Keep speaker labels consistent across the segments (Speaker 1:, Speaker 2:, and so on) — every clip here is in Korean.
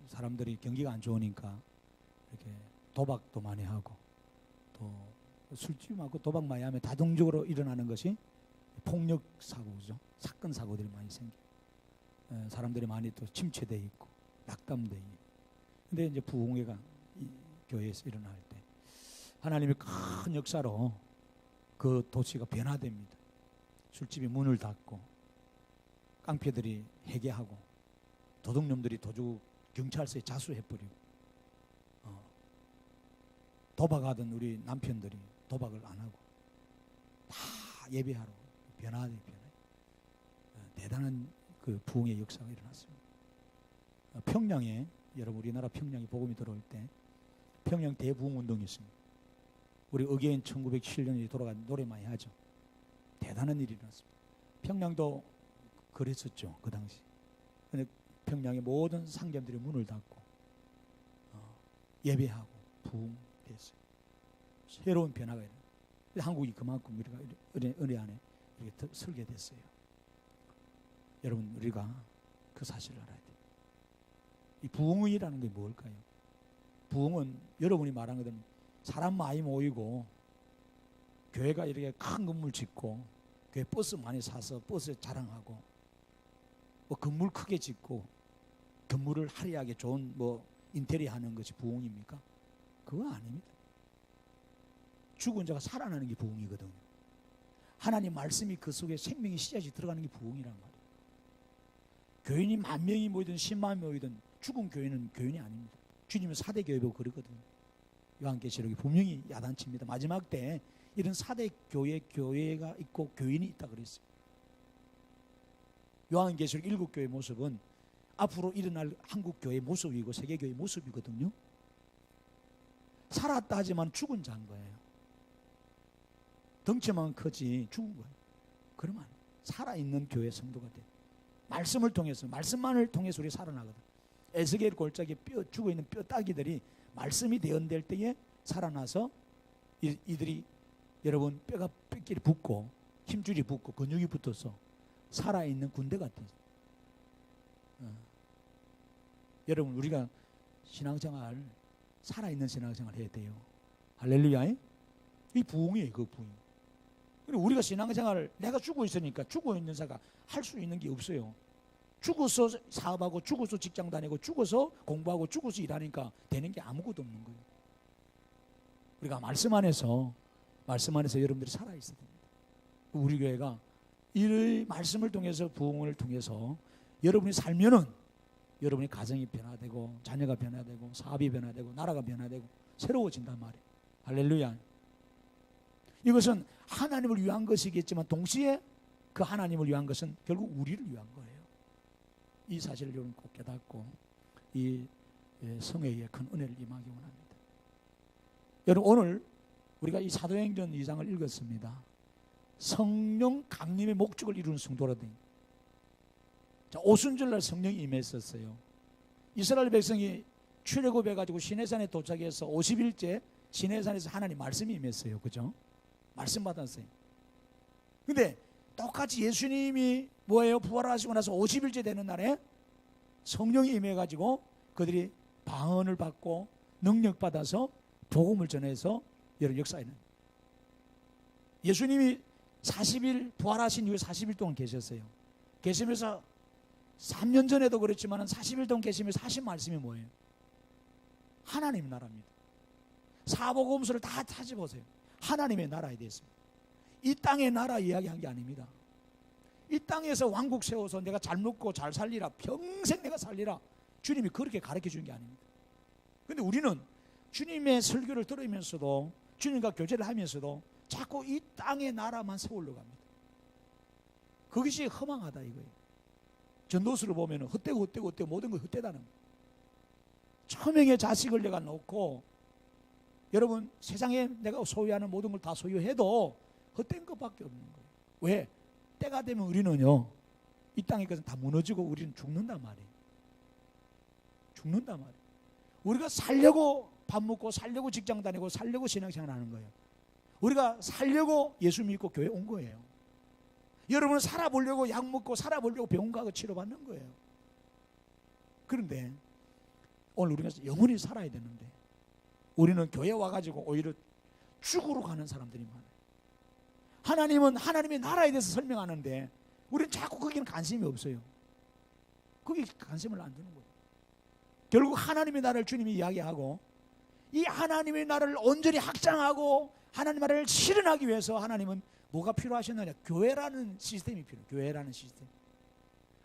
Speaker 1: 사람들이 경기가 안 좋으니까 이렇게 도박도 많이 하고 또 술집하고 도박 많이 하면 다동적으로 일어나는 것이 폭력 사고죠. 사건 사고들이 많이 생겨. 사람들이 많이 또 침체돼 있고 낙담돼 있고. 근데 이제 부흥회가 이 교회에서 일어날 때 하나님의 큰 역사로 그 도시가 변화됩니다. 술집이 문을 닫고 깡패들이 회개하고 도둑놈들이 도둑 경찰서에 자수해버리고 도박하던 우리 남편들이 도박을 안 하고 다 예배하러 변화돼. 대단한 그 부흥의 역사가 일어났습니다. 평양에 여러분 우리나라 평양에 복음이 들어올 때 평양 대부흥운동이 있습니다. 우리 어게인 1907년에 돌아간 노래 많이 하죠. 대단한 일이 일어났습니다. 평양도 그랬었죠. 그 당시. 근데 평양의 모든 상점들이 문을 닫고 예배하고 부흥됐어요. 새로운 변화가 일어났어요. 한국이 그만큼 우리가 은혜 안에 이렇게 설계됐어요. 여러분 우리가 그 사실을 알아야 돼요. 이 부흥이라는 게 뭘까요? 부흥은 여러분이 말한 것처럼 사람 많이 모이고 교회가 이렇게 큰 건물 짓고 교회 버스 많이 사서 버스 자랑하고 뭐 건물 크게 짓고 건물을 화려하게 좋은 뭐 인테리어 하는 것이 부흥입니까? 그거 아닙니다. 죽은 자가 살아나는 게 부흥이거든요. 하나님 말씀이 그 속에 생명의 씨앗이 들어가는 게 부흥이란 말이에요. 교인이 10,000명이 모이든 100,000명이 모이든 죽은 교회는 교인이 아닙니다. 주님은 4대 교회 보고 그러거든요. 요한계시록이 분명히 야단칩니다. 마지막 때 이런 4대 교회가 있고 교인이 있다 그랬어요. 요한계시록 7교회의 모습은 앞으로 일어날 한국교회의 모습이고 세계교회의 모습이거든요. 살았다 하지만 죽은 자인 거예요. 덩치만 크지 죽은 거예요. 그러면 살아있는 교회 성도가 돼. 말씀을 통해서, 말씀만을 통해서 우리 살아나거든. 에스겔 골짜기에 죽어있는 뼈다귀들이 말씀이 대언될 때에 살아나서 이들이 여러분 뼈끼리 붙고 힘줄이 붙고 근육이 붙어서 살아있는 군대가 돼. 여러분 우리가 신앙생활 살아있는 신앙생활 해야 돼요. 할렐루야. 이 부흥이에요. 그 부흥. 그리고 우리가 신앙생활을 내가 죽어 있으니까 죽어 있는 자가 할 수 있는 게 없어요. 죽어서 사업하고 죽어서 직장 다니고 죽어서 공부하고 죽어서 일하니까 되는 게 아무것도 없는 거예요. 우리가 말씀 안에서 여러분들이 살아있어야 됩니다. 우리 교회가 이 말씀을 통해서 부흥을 통해서 여러분이 살면은 여러분이 가정이 변화되고 자녀가 변화되고 사업이 변화되고 나라가 변화되고 새로워진단 말이에요. 할렐루야. 이것은 하나님을 위한 것이겠지만 동시에 그 하나님을 위한 것은 결국 우리를 위한 거예요. 이 사실을 여러분 꼭 깨닫고 이 성회에 큰 은혜를 임하기 원합니다. 여러분 오늘 우리가 이 사도행전 2장을 읽었습니다. 성령 강림의 목적을 이루는 성도라더니 자, 오순절날 성령이 임했었어요. 이스라엘 백성이 출애굽해가지고 시내산에 도착해서 50일째 시내산에서 하나님 말씀이 임했어요. 그죠? 말씀 받았어요. 근데 똑같이 예수님이 뭐예요? 부활하시고 나서 50일째 되는 날에 성령이 임해가지고 그들이 방언을 받고 능력 받아서 복음을 전해서 여러 역사에는 예수님이 40일 부활하신 이후에 40일 동안 계셨어요. 계시면서 3년 전에도 그랬지만 40일 동안 계시면서 하신 말씀이 뭐예요? 하나님 나라입니다. 사복음서를 다 찾아보세요. 하나님의 나라에 대해서입니다. 이 땅의 나라 이야기한 게 아닙니다. 이 땅에서 왕국 세워서 내가 잘 먹고 잘 살리라, 평생 내가 살리라, 주님이 그렇게 가르쳐 준 게 아닙니다. 그런데 우리는 주님의 설교를 들으면서도 주님과 교제를 하면서도 자꾸 이 땅의 나라만 세우려고 합니다. 그것이 허망하다 이거예요. 전도서를 보면 헛되고 모든 걸 헛되다는 거예요. 천명의 자식을 내가 놓고 여러분 세상에 내가 소유하는 모든 걸 다 소유해도 헛된 것밖에 없는 거예요. 왜? 때가 되면 우리는요 이 땅의 것은 다 무너지고 우리는 죽는단 말이에요. 죽는단 말이에요. 우리가 살려고 밥 먹고 살려고 직장 다니고 살려고 신앙생활 하는 거예요. 우리가 살려고 예수 믿고 교회 온 거예요. 여러분은 살아보려고 약 먹고 살아보려고 병원 가고 치료받는 거예요. 그런데 오늘 우리가 영원히 살아야 되는데 우리는 교회 와가지고 오히려 죽으러 가는 사람들이 많아요. 하나님은 하나님의 나라에 대해서 설명하는데 우리는 자꾸 거기는 관심이 없어요. 거기 관심을 안 두는 거예요. 결국 하나님의 나라를 주님이 이야기하고 이 하나님의 나라를 온전히 확장하고 하나님의 나라를 실현하기 위해서 하나님은 뭐가 필요하셨느냐? 교회라는 시스템이 필요해요. 교회라는 시스템.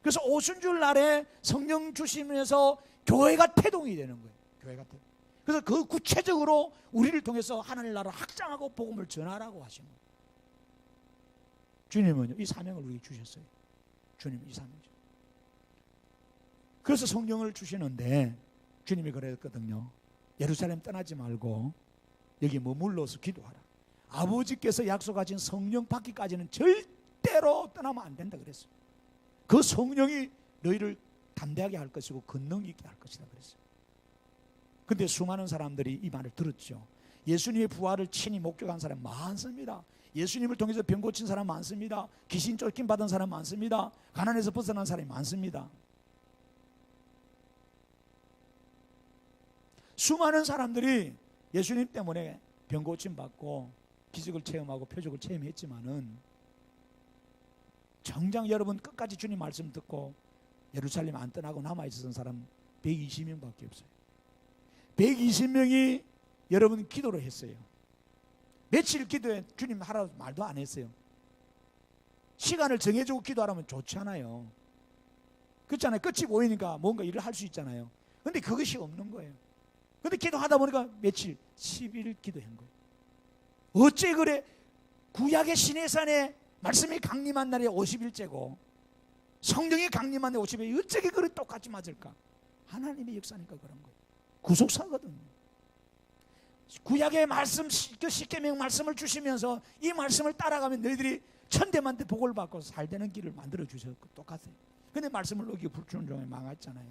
Speaker 1: 그래서 오순절 날에 성령 주시면서 교회가 태동이 되는 거예요. 교회가 태동. 그래서 그 구체적으로 우리를 통해서 하나님의 나라를 확장하고 복음을 전하라고 하신 거예요. 주님은요, 이 사명을 우리에게 주셨어요. 주님은 이 사명이죠. 그래서 성령을 주시는데 주님이 그랬거든요. 예루살렘 떠나지 말고 여기 머물러서 기도하라. 아버지께서 약속하신 성령 받기까지는 절대로 떠나면 안 된다 그랬어요. 그 성령이 너희를 담대하게 할 것이고 권능 있게 할 것이다 그랬어요. 근데 수많은 사람들이 이 말을 들었죠. 예수님의 부활을 친히 목격한 사람 많습니다. 예수님을 통해서 병 고친 사람 많습니다. 귀신 쫓김 받은 사람 많습니다. 가난에서 벗어난 사람이 많습니다. 수많은 사람들이 예수님 때문에 병 고침 받고 기적을 체험하고 표적을 체험했지만은 정작 여러분 끝까지 주님 말씀 듣고 예루살렘 안 떠나고 남아있었던 사람 120명밖에 없어요. 120명이 여러분 기도를 했어요. 며칠 기도해 주님 하라고 말도 안 했어요. 시간을 정해주고 기도하라면 좋잖아요. 그렇잖아요. 끝이 보이니까 뭔가 일을 할 수 있잖아요. 근데 그것이 없는 거예요. 근데 기도하다 보니까 며칠 10일 기도한 거예요. 어째 그래? 구약의 시내산에 말씀이 강림한 날이 50일째고 성령이 강림한 날 50일 어떻게 그래 똑같이 맞을까? 하나님의 역사니까 그런 거예요. 구속사거든요. 구약의 말씀, 십계명 말씀을 주시면서 이 말씀을 따라가면 너희들이 천대만대 복을 받고 살되는 길을 만들어 주셨고 똑같아요. 근데 말씀을 어기고 불순종에 망했잖아요.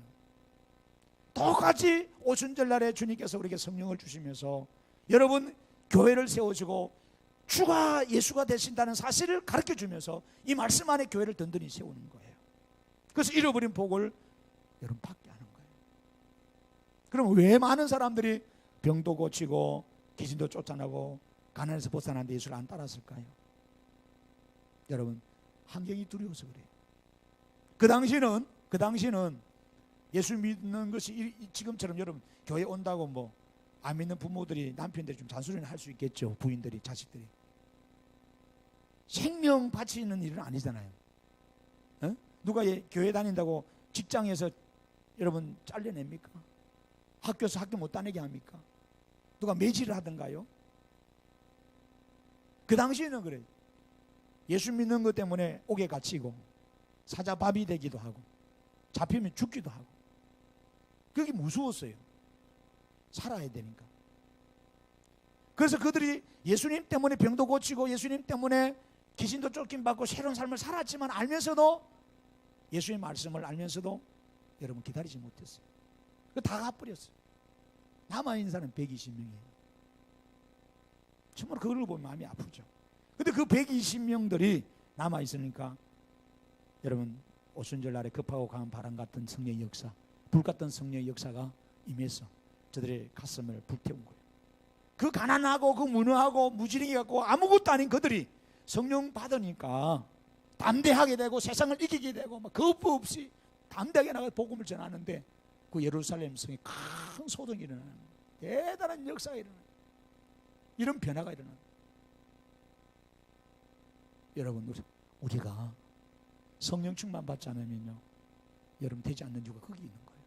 Speaker 1: 똑같이 오순절 날에 주님께서 우리에게 성령을 주시면서 여러분 교회를 세우시고 주가 예수가 되신다는 사실을 가르쳐 주면서 이 말씀 안에 교회를 든든히 세우는 거예요. 그래서 잃어버린 복을 여러분 받게 하는 거예요. 그럼 왜 많은 사람들이 병도 고치고 귀신도 쫓아나고 가난에서 벗어나는데 예수를 안 따랐을까요? 여러분 환경이 두려워서 그래요. 그 당시는 예수 믿는 것이 지금처럼 여러분 교회 온다고 뭐 안 믿는 부모들이 남편들이 좀 잔소리는 할 수 있겠죠. 부인들이 자식들이 생명 바치는 일은 아니잖아요. 어? 누가 교회 다닌다고 직장에서 여러분 잘려냅니까? 학교에서 학교 못 다니게 합니까? 누가 매질을 하던가요? 그 당시에는 그래요. 예수 믿는 것 때문에 옥에 갇히고 사자밥이 되기도 하고 잡히면 죽기도 하고 그게 무서웠어요. 살아야 되니까. 그래서 그들이 예수님 때문에 병도 고치고 예수님 때문에 귀신도 쫓김받고 새로운 삶을 살았지만 알면서도 예수의 말씀을 알면서도 여러분 기다리지 못했어요. 다 가버렸어요. 남아있는 사람은 120명이에요. 정말 그걸 보면 마음이 아프죠. 근데 그 120명들이 남아있으니까 여러분 오순절 날에 급하고 강한 바람 같은 성령의 역사, 불 같은 성령의 역사가 임해서 저들의 가슴을 불태운 거예요. 그 가난하고 그 무능하고 무지랭이 같고 아무것도 아닌 그들이 성령 받으니까 담대하게 되고 세상을 이기게 되고 막 거부 없이 담대하게 나가 복음을 전하는데 그 예루살렘 성에 큰 소동이 일어나는 거예요. 대단한 역사가 일어나는 거예요. 이런 변화가 일어나는 거예요. 여러분 우리가 성령 충만 받지 않으면요 여러분 되지 않는 이유가 거기 있는 거예요.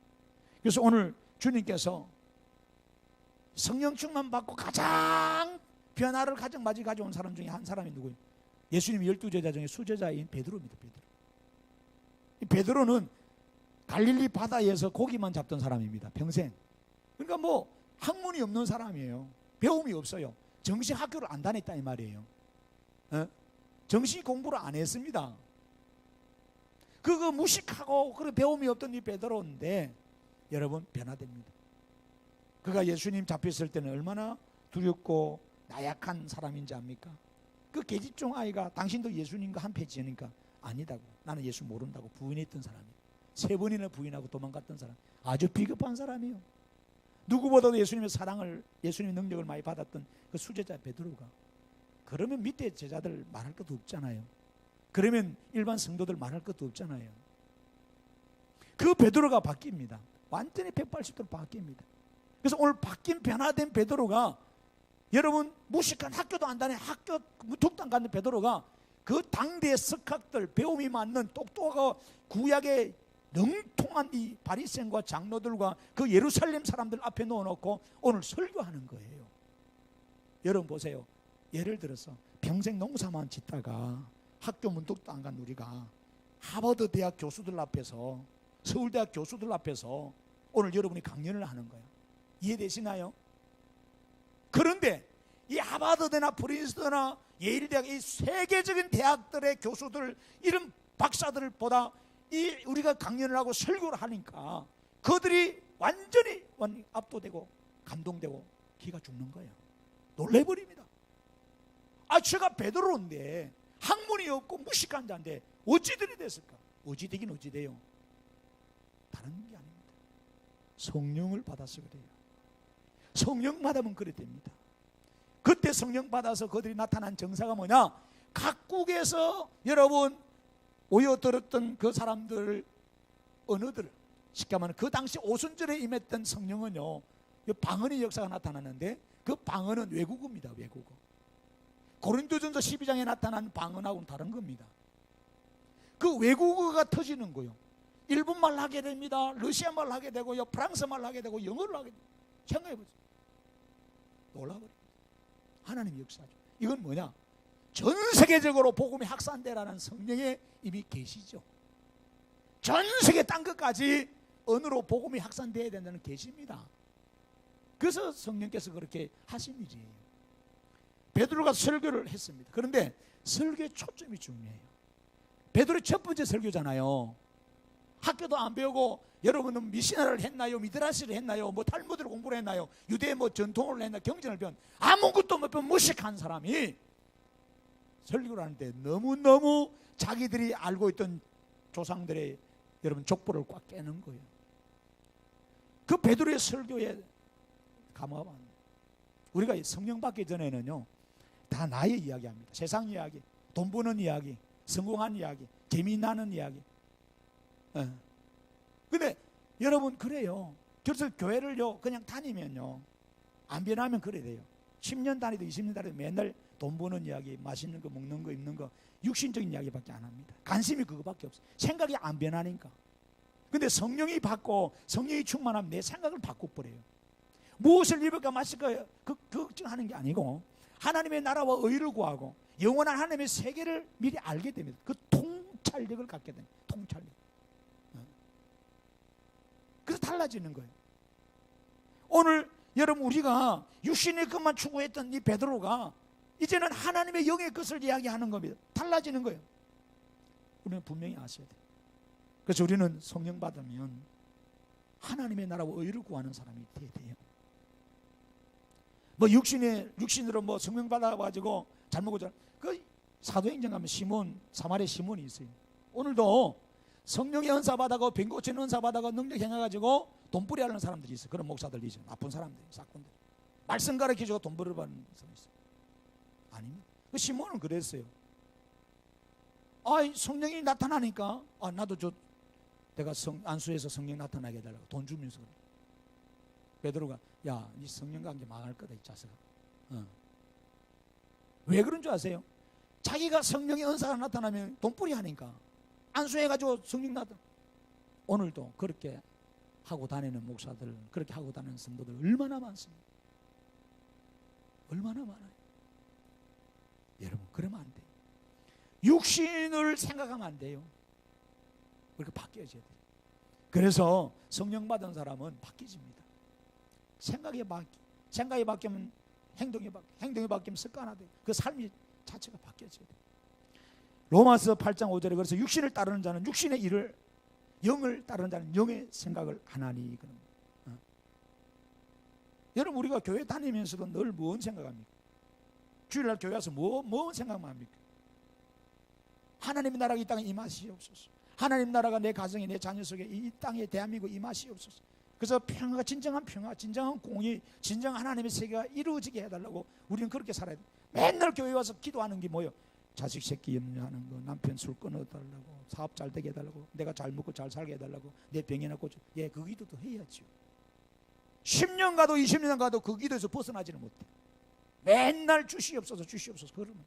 Speaker 1: 그래서 오늘 주님께서 성령 충만 받고 가장 변화를 가장 많이 가져온 사람 중에 한 사람이 누구예요? 예수님의 12제자 중에 수제자인 베드로입니다. 베드로는 갈릴리 바다에서 고기만 잡던 사람입니다. 평생. 그러니까 뭐 학문이 없는 사람이에요. 배움이 없어요. 정식 학교를 안 다녔다 이 말이에요. 정식 공부를 안 했습니다. 그거 무식하고 그런 배움이 없던 이 베드로인데 여러분 변화됩니다. 그가 예수님 잡혔을 때는 얼마나 두렵고 나약한 사람인지 압니까? 그 계집종 아이가 당신도 예수님과 한패 지으니까 아니다고 나는 예수 모른다고 부인했던 사람이에요. 3번이나 부인하고 도망갔던 사람 아주 비겁한 사람이에요. 누구보다도 예수님의 사랑을, 예수님의 능력을 많이 받았던 그 수제자 베드로가, 그러면 밑에 제자들 말할 것도 없잖아요. 그러면 일반 성도들 말할 것도 없잖아요. 그 베드로가 바뀝니다. 완전히 180도로 바뀝니다. 그래서 오늘 바뀐 변화된 베드로가, 여러분 무식한, 학교도 안 다니는, 학교 무턱도 안 가는 베드로가 그 당대의 석학들, 배움이 많는 똑똑하고 구약의 능통한 이 바리새인과 장로들과 그 예루살렘 사람들 앞에 놓아놓고 오늘 설교하는 거예요. 여러분 보세요. 예를 들어서 평생 농사만 짓다가 학교 문턱도 안 간 우리가 하버드 대학 교수들 앞에서, 서울대학 교수들 앞에서 오늘 여러분이 강연을 하는 거예요. 이해되시나요? 그런데 이 하버드대나 프린스턴이나 예일대학, 이 세계적인 대학들의 교수들, 이런 박사들보다 이 우리가 강연을 하고 설교를 하니까 그들이 완전히 압도되고 감동되고 기가 죽는 거예요. 놀래버립니다. 아, 제가 베드로인데 학문이 없고 무식한 자인데 어찌들이 됐을까? 어찌 되긴 어찌 돼요? 다른 게 아닙니다. 성령을 받아서 그래요. 성령 받으면 그래 됩니다. 그때 성령 받아서 그들이 나타난 정사가 뭐냐? 각국에서 여러분 모여들었던 그 사람들, 언어들, 쉽게 말하면 그 당시 오순절에 임했던 성령은요, 방언의 역사가 나타났는데 그 방언은 외국어입니다. 외국어. 고린도전서 12장에 나타난 방언하고는 다른 겁니다. 그 외국어가 터지는 거예요. 일본말 하게 됩니다. 러시아말 하게 되고요, 프랑스말 하게 되고, 영어를 하게 됩니다. 생각해보세요. 놀라버립니다. 하나님의 역사죠. 이건 뭐냐? 전 세계적으로 복음이 확산되라는 성령의 이미 계시죠. 전 세계 딴 것까지 언어로 복음이 확산되어야 된다는 계시입니다. 그래서 성령께서 그렇게 하신 일이에요. 베드로가 설교를 했습니다. 그런데 설교의 초점이 중요해요. 베드로의 첫 번째 설교잖아요. 학교도 안 배우고, 여러분은 미시나를 했나요? 미드라시를 했나요? 뭐 탈무드를 공부를 했나요? 유대의 뭐 전통을 했나? 경전을 배운, 아무것도 못 배운 무식한 사람이 설교를 하는데 너무너무 자기들이 알고 있던 조상들의 여러분 족보를 꽉 깨는 거예요. 그 베드로의 설교에 감화가, 우리가 성령 받기 전에는요, 다 나의 이야기합니다. 세상 이야기, 돈 버는 이야기, 성공한 이야기, 재미나는 이야기. 근데 여러분 그래요. 그래서 교회를요 그냥 다니면요 안 변하면 그래 돼요. 10년 다니도 20년 다니도 맨날 돈 버는 이야기, 맛있는 거, 먹는 거, 입는 거, 육신적인 이야기밖에 안 합니다. 관심이 그거밖에 없어요. 생각이 안 변하니까. 근데 성령이 받고 성령이 충만하면 내 생각을 바꿔버려요. 무엇을 입을까 마실까 걱정하는 게 아니고 하나님의 나라와 의를 구하고 영원한 하나님의 세계를 미리 알게 됩니다. 그 통찰력을 갖게 됩니다. 통찰력. 그래서 달라지는 거예요. 오늘 여러분 우리가 육신의 것만 추구했던 이 베드로가 이제는 하나님의 영의 것을 이야기하는 겁니다. 달라지는 거예요. 우리는 분명히 아셔야 돼요. 그래서 우리는 성령 받으면 하나님의 나라와 의를 구하는 사람이 돼요. 뭐 육신으로 뭐 성령 받아가지고 잘 먹고 그 사도행전 가면 시몬, 사마리아 시몬이 있어요. 오늘도 성령의 은사 받아고 병 고치는 은사 받아고 능력 행해가지고 돈벌이 하는 사람들이 있어요. 그런 목사들이 있어요. 나쁜 사람들이, 사건들. 말씀 가르쳐주고 돈 벌어받는 사람이 있어요. 아닙니다. 그 시몬은 그랬어요. 성령이 나타나니까 나도 내가 안수해서 성령 나타나게 해달라고 돈 주면서 그래. 베드로가 야, 네 성령 관계 망할 거다 이 자식아. 왜 그런 줄 아세요? 자기가 성령의 은사가 나타나면 돈벌이 하니까 안수해가지고 성령 나타나. 오늘도 그렇게 하고 다니는 목사들, 그렇게 하고 다니는 성도들 얼마나 많습니다. 얼마나 많아요. 여러분 그러면 안 돼요. 육신을 생각하면 안 돼요. 그렇게 바뀌어져야 돼요. 그래서 성령 받은 사람은 바뀌집니다. 생각이 바뀌면 행동이 바뀌면 습관화돼요. 그 삶이 자체가 바뀌어져야 돼요. 로마서 8장 5절에 그래서 육신을 따르는 자는 육신의 일을, 영을 따르는 자는 영의 생각을 하나니. 여러분 우리가 교회 다니면서도 늘 무엇 생각합니까? 주일날 교회 와서 무엇 생각만 합니까? 하나님의 나라가 이 땅에 임하시옵소서. 하나님 나라가 내 가정에, 내 자녀 속에, 이 땅에 대한민국 임하시옵소서. 그래서 평화가 진정한 평화, 진정한 공의, 진정한 하나님의 세계가 이루어지게 해달라고 우리는 그렇게 살아야 돼. 맨날 교회 와서 기도하는 게 뭐예요? 자식 새끼 염려하는 거, 남편 술 끊어달라고, 사업 잘 되게 해달라고, 내가 잘 먹고 잘 살게 해달라고, 내 병이나 고쳐. 예, 그 기도도 해야죠. 10년 가도 20년 가도 그 기도에서 벗어나지는 못해. 맨날 주시옵소서 주시옵소서 그러면.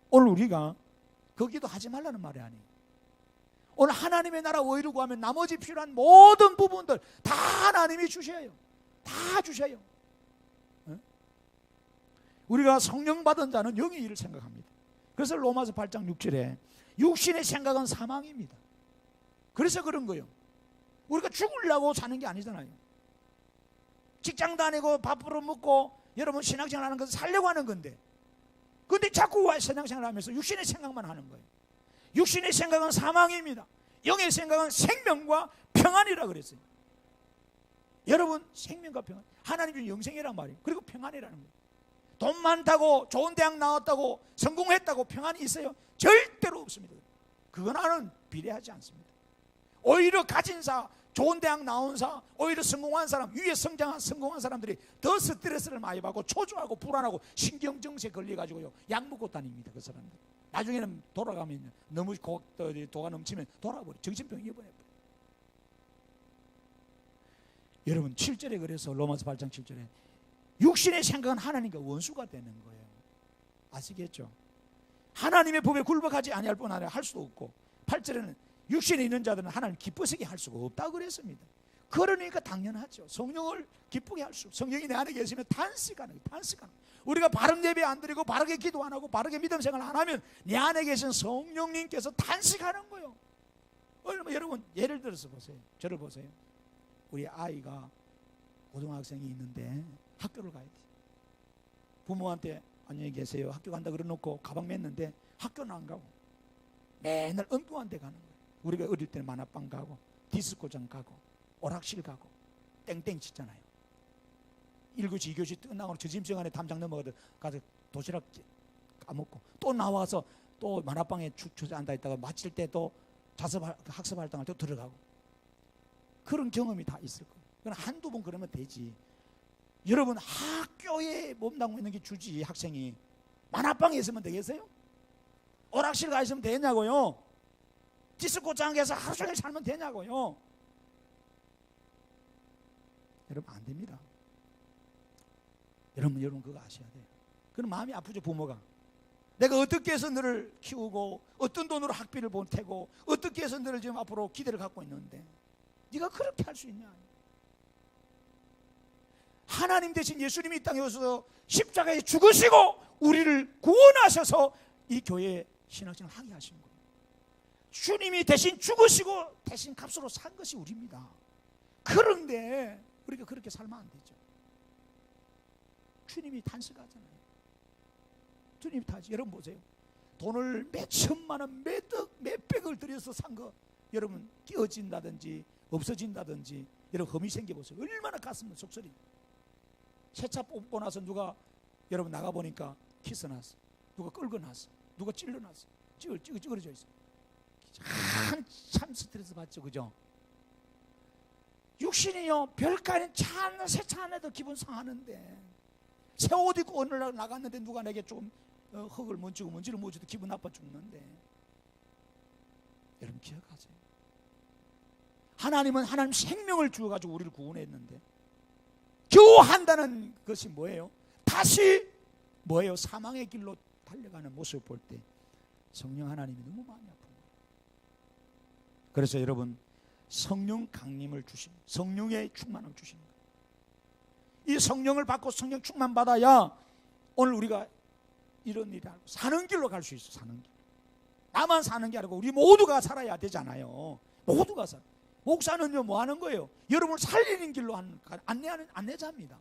Speaker 1: 오늘 우리가 그 기도 하지 말라는 말이 아니에요. 오늘 하나님의 나라 의를 구하면 나머지 필요한 모든 부분들 다 하나님이 주셔요. 다 주셔요. 우리가 성령 받은 자는 영의 일을 생각합니다. 그래서 로마서 8장 6절에 육신의 생각은 사망입니다. 그래서 그런 거예요. 우리가 죽으려고 사는 게 아니잖아요. 직장 다니고 밥으로 먹고 여러분 신앙생활 하는 것은 살려고 하는 건데, 근데 자꾸 신앙생활 하면서 육신의 생각만 하는 거예요. 육신의 생각은 사망입니다. 영의 생각은 생명과 평안이라 그랬어요. 여러분, 생명과 평안, 하나님 준 영생이란 말이에요. 그리고 평안이라는 거예요. 돈 많다고 좋은 대학 나왔다고 성공했다고 평안이 있어요? 절대로 없습니다. 그거는 비례하지 않습니다. 오히려 가진 사, 좋은 대학 나온 사, 오히려 성공한 사람, 위에 성공한 사람들이 더 스트레스를 많이 받고 초조하고 불안하고 신경정신에 걸려가지고요, 약 먹고 다닙니다. 그 사람들 나중에는 돌아가면 너무 도가 넘치면 돌아버려, 정신병 입원해 버려. 여러분 7절에 그래서 로마서 8장 7절에 육신의 생각은 하나님과 원수가 되는 거예요. 아시겠죠? 하나님의 법에 굴복하지 아니할 뿐 아니라 할 수도 없고, 8절에는 육신에 있는 자들은 하나님 기쁘시게 할 수가 없다고 그랬습니다. 그러니까 당연하죠. 성령을 기쁘게 할 수, 성령이 내 안에 계시면 탄식하는 거예요. 우리가 바른 예배 안 드리고 바르게 기도 안 하고 바르게 믿음 생활 안 하면 내 안에 계신 성령님께서 탄식하는 거예요. 여러분 예를 들어서 보세요. 저를 보세요. 우리 아이가 고등학생이 있는데 학교를 가야 돼. 부모한테 안녕히 계세요 학교 간다 그래놓고 가방 맸는데 학교는 안 가고 맨날 엉뚱한 데 가는 거예요. 우리가 어릴 때는 만화방 가고 디스코장 가고 오락실 가고 땡땡 치잖아요. 1교시 2교시 끝나고 점심시간에 담장 넘어가서 가서 도시락 까먹고 또 나와서 또 만화방에 앉아 있다가 마칠 때 또 학습 활동할 때 들어가고, 그런 경험이 다 있을 거예요. 그건 한두 번 그러면 되지. 여러분 학교에 몸담고 있는 게 주지. 학생이 만화방에 있으면 되겠어요? 오락실 가 있으면 되냐고요? 디스코장에서 하루 종일 살면 되냐고요? 여러분 안 됩니다. 여러분 그거 아셔야 돼요. 그럼 마음이 아프죠. 부모가 내가 어떻게 해서 너를 키우고 어떤 돈으로 학비를 보태고 어떻게 해서 너를 지금 앞으로 기대를 갖고 있는데 네가 그렇게 할 수 있냐. 하나님 대신 예수님이 이 땅에 오셔서 십자가에 죽으시고 우리를 구원하셔서 이 교회에 신앙생활을 하게 하신 거예요. 주님이 대신 죽으시고 대신 값으로 산 것이 우리입니다. 그런데 우리가 그렇게 살면 안 되죠. 주님이 탄식하잖아요. 주님이 탄식. 여러분 보세요. 돈을 몇 천만 원, 몇백을 들여서 산 거 여러분 끼어진다든지 없어진다든지 여러분 험이 생겨보세요. 얼마나 가슴 속설이. 세차 뽑고 나서 누가 여러분 나가보니까 키스났어. 누가 끌고났어. 누가 찔러놨어. 찌그러져 있어. 한참 스트레스 받죠. 그죠? 육신이요 별거 아닌 차 안에 세차 안에도 기분 상하는데, 새 옷 입고 어느 날 나갔는데 누가 내게 좀 흙을 묻히고 먼지를 묻혀도 기분 나빠 죽는데, 여러분 기억하세요. 하나님은 하나님 생명을 주어가지고 우리를 구원했는데 겨우 한다는 것이 뭐예요? 다시 뭐예요? 사망의 길로 달려가는 모습을 볼 때 성령 하나님이 너무 마음이 아픈 거예요. 그래서 여러분 성령 강림을 주십니다. 성령의 충만을 주십니다. 이 성령을 받고 성령 충만 받아야 오늘 우리가 이런 일이 아니고 사는 길로 갈 수 있어. 사는 길. 나만 사는 게 아니고 우리 모두가 살아야 되잖아요. 모두가 살아. 목사는요 뭐 하는 거예요? 여러분을 살리는 길로 안내하는 안내자입니다.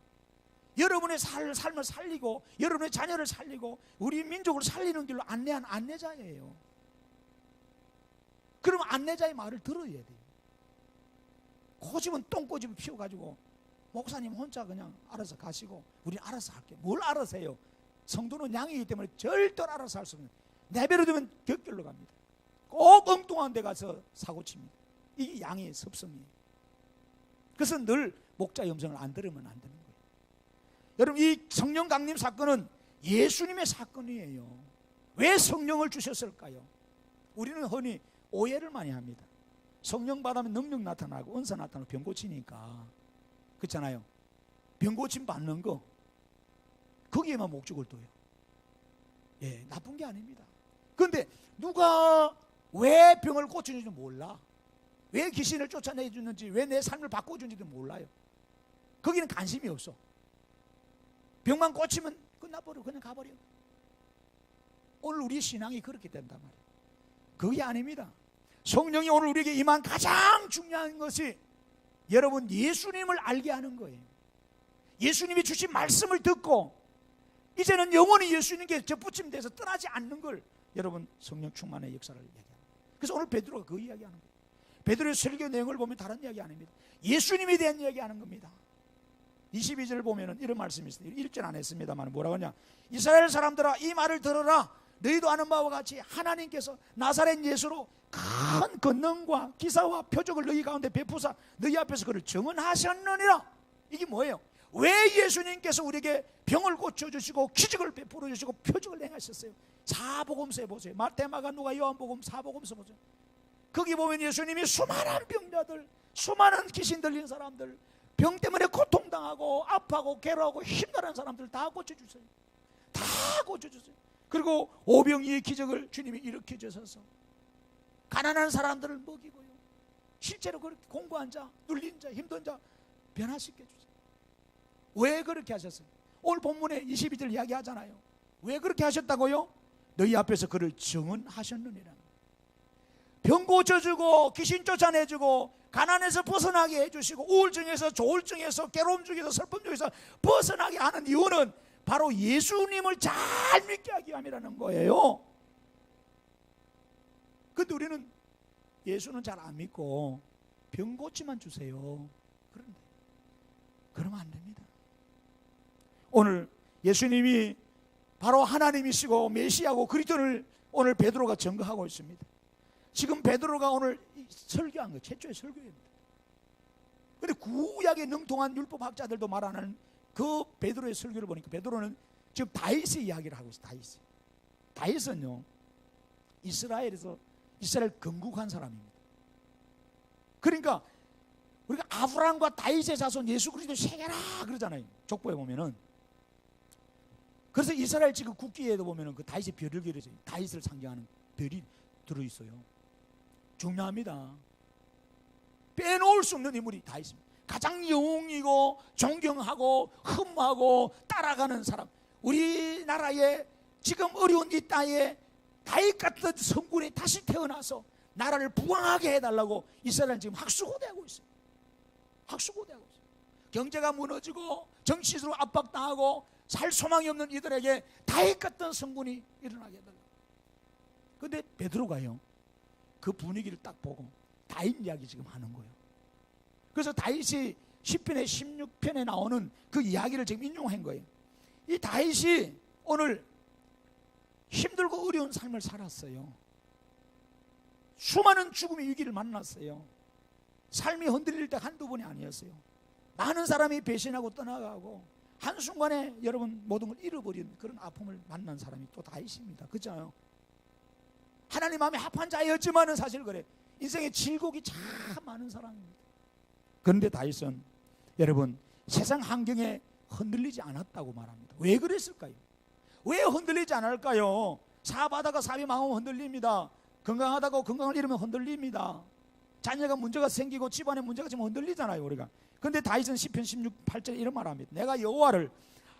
Speaker 1: 여러분의 삶을 살리고 여러분의 자녀를 살리고 우리 민족을 살리는 길로 안내하는 안내자예요. 그러면 안내자의 말을 들어야 돼요. 고집은 똥꼬집을 피워가지고 목사님 혼자 그냥 알아서 가시고 우리 알아서 할게요. 뭘 알아서 해요? 성도는 양이기 때문에 절대로 알아서 할 수 없는, 내버려 두면 격결로 갑니다. 꼭 엉뚱한 데 가서 사고 칩니다. 이게 양의 습성이에요. 그래서 늘 목자의 음성을 안 들으면 안 되는 거예요. 여러분, 이 성령 강림 사건은 예수님의 사건이에요. 왜 성령을 주셨을까요? 우리는 흔히 오해를 많이 합니다. 성령 받으면 능력 나타나고 은사 나타나고 병 고치니까, 그렇잖아요. 병 고침 받는 거 거기에만 목적을 둬요. 예, 나쁜 게 아닙니다. 그런데 누가 왜 병을 고쳐주는지 몰라. 왜 귀신을 쫓아내주는지, 왜 내 삶을 바꿔주는지도 몰라요. 거기는 관심이 없어. 병만 고치면 끝나버려. 그냥 가버려. 오늘 우리 신앙이 그렇게 된단 말이에요. 그게 아닙니다. 성령이 오늘 우리에게 임한 가장 중요한 것이 여러분 예수님을 알게 하는 거예요. 예수님이 주신 말씀을 듣고 이제는 영원히 예수님께 접붙임돼서 떠나지 않는 걸 여러분 성령 충만의 역사를 얘기합니다. 그래서 오늘 베드로가 그 이야기하는 거예요. 베드로의 설교 내용을 보면 다른 이야기 아닙니다. 예수님에 대한 이야기하는 겁니다. 22절 보면은 이런 말씀이 있어요. 1절 안 했습니다만 뭐라고 하냐, 이스라엘 사람들아 이 말을 들어라. 너희도 아는 바와 같이 하나님께서 나사렛 예수로 큰 권능과 기사와 표적을 너희 가운데 베푸사 너희 앞에서 그를 증언하셨느니라. 이게 뭐예요? 왜 예수님께서 우리에게 병을 고쳐주시고 기적을 베풀어 주시고 표적을 행하셨어요? 사복음서에 보세요. 마태, 마가, 누가, 요한복음 사복음서 보세요. 거기 보면 예수님이 수많은 병자들, 수많은 귀신 들린 사람들, 병 때문에 고통당하고 아파하고 괴로워하고 힘들어하는 사람들 다 고쳐주세요. 다 고쳐주세요. 그리고 오병이의 기적을 주님이 일으켜 주셔서 가난한 사람들을 먹이고요, 실제로 그렇게 공부한 자, 눌린 자, 힘든 자 변화시켜 주세요. 왜 그렇게 하셨어요? 오늘 본문에 22절 이야기하잖아요. 왜 그렇게 하셨다고요? 너희 앞에서 그를 증언하셨느니라. 병 고쳐주고 귀신 쫓아내주고 가난에서 벗어나게 해주시고 우울증에서 조울증에서 괴로움 중에서 슬픔 중에서 벗어나게 하는 이유는 바로 예수님을 잘 믿게 하기 위함이라는 거예요. 그런데 우리는 예수는 잘 안 믿고 병 고치만 주세요. 그런데 그러면 안 됩니다. 오늘 예수님이 바로 하나님이시고 메시아고 그리스도를 오늘 베드로가 증거하고 있습니다. 지금 베드로가 오늘 설교한 거 최초의 설교입니다. 그런데 구약에 능통한 율법학자들도 말하는 그 베드로의 설교를 보니까 베드로는 지금 다윗의 이야기를 하고 있어요. 다윗은요 이스라엘에서 이스라엘 건국한 사람입니다. 그러니까 우리가 아브라함과 다윗의 자손 예수 그리스도 세계라 그러잖아요. 족보에 보면은. 그래서 이스라엘 지금 국기에도 보면은 그 다윗의 별을 그려져요. 다윗을 상징하는 별이 들어있어요. 중요합니다. 빼놓을 수 없는 인물이 다윗입니다. 가장 영웅이고 존경하고 흠모하고 따라가는 사람. 우리나라의 지금 어려운 이 땅에 다윗 같은 성군이 다시 태어나서 나라를 부강하게 해달라고 이스라엘은 지금 학수고대하고 있어요. 학수고대하고 있어요. 경제가 무너지고 정치적으로 압박당하고 살 소망이 없는 이들에게 다윗 같은 성군이 일어나게 해달라고. 그런데 베드로가요 그 분위기를 딱 보고 다윗 이야기 지금 하는 거예요. 그래서 다윗이 시편의 16편에 나오는 그 이야기를 지금 인용한 거예요. 이 다윗이 오늘 힘들고 어려운 삶을 살았어요. 수많은 죽음의 위기를 만났어요. 삶이 흔들릴 때 한두 번이 아니었어요. 많은 사람이 배신하고 떠나가고 한순간에 여러분 모든 걸 잃어버린 그런 아픔을 만난 사람이 또 다윗입니다. 그렇잖아요. 하나님 마음에 합한 자였지만은 사실 그래 인생에 질곡이 참 많은 사람입니다. 그런데 다윗은 여러분 세상 환경에 흔들리지 않았다고 말합니다. 왜 그랬을까요? 왜 흔들리지 않을까요? 사업하다가 사업이 망하면 흔들립니다. 건강하다고 건강을 잃으면 흔들립니다. 자녀가 문제가 생기고 집안에 문제가 지금 흔들리잖아요 우리가. 그런데 다윗은 시편 16:8절에 이런 말을 합니다. 내가 여호와를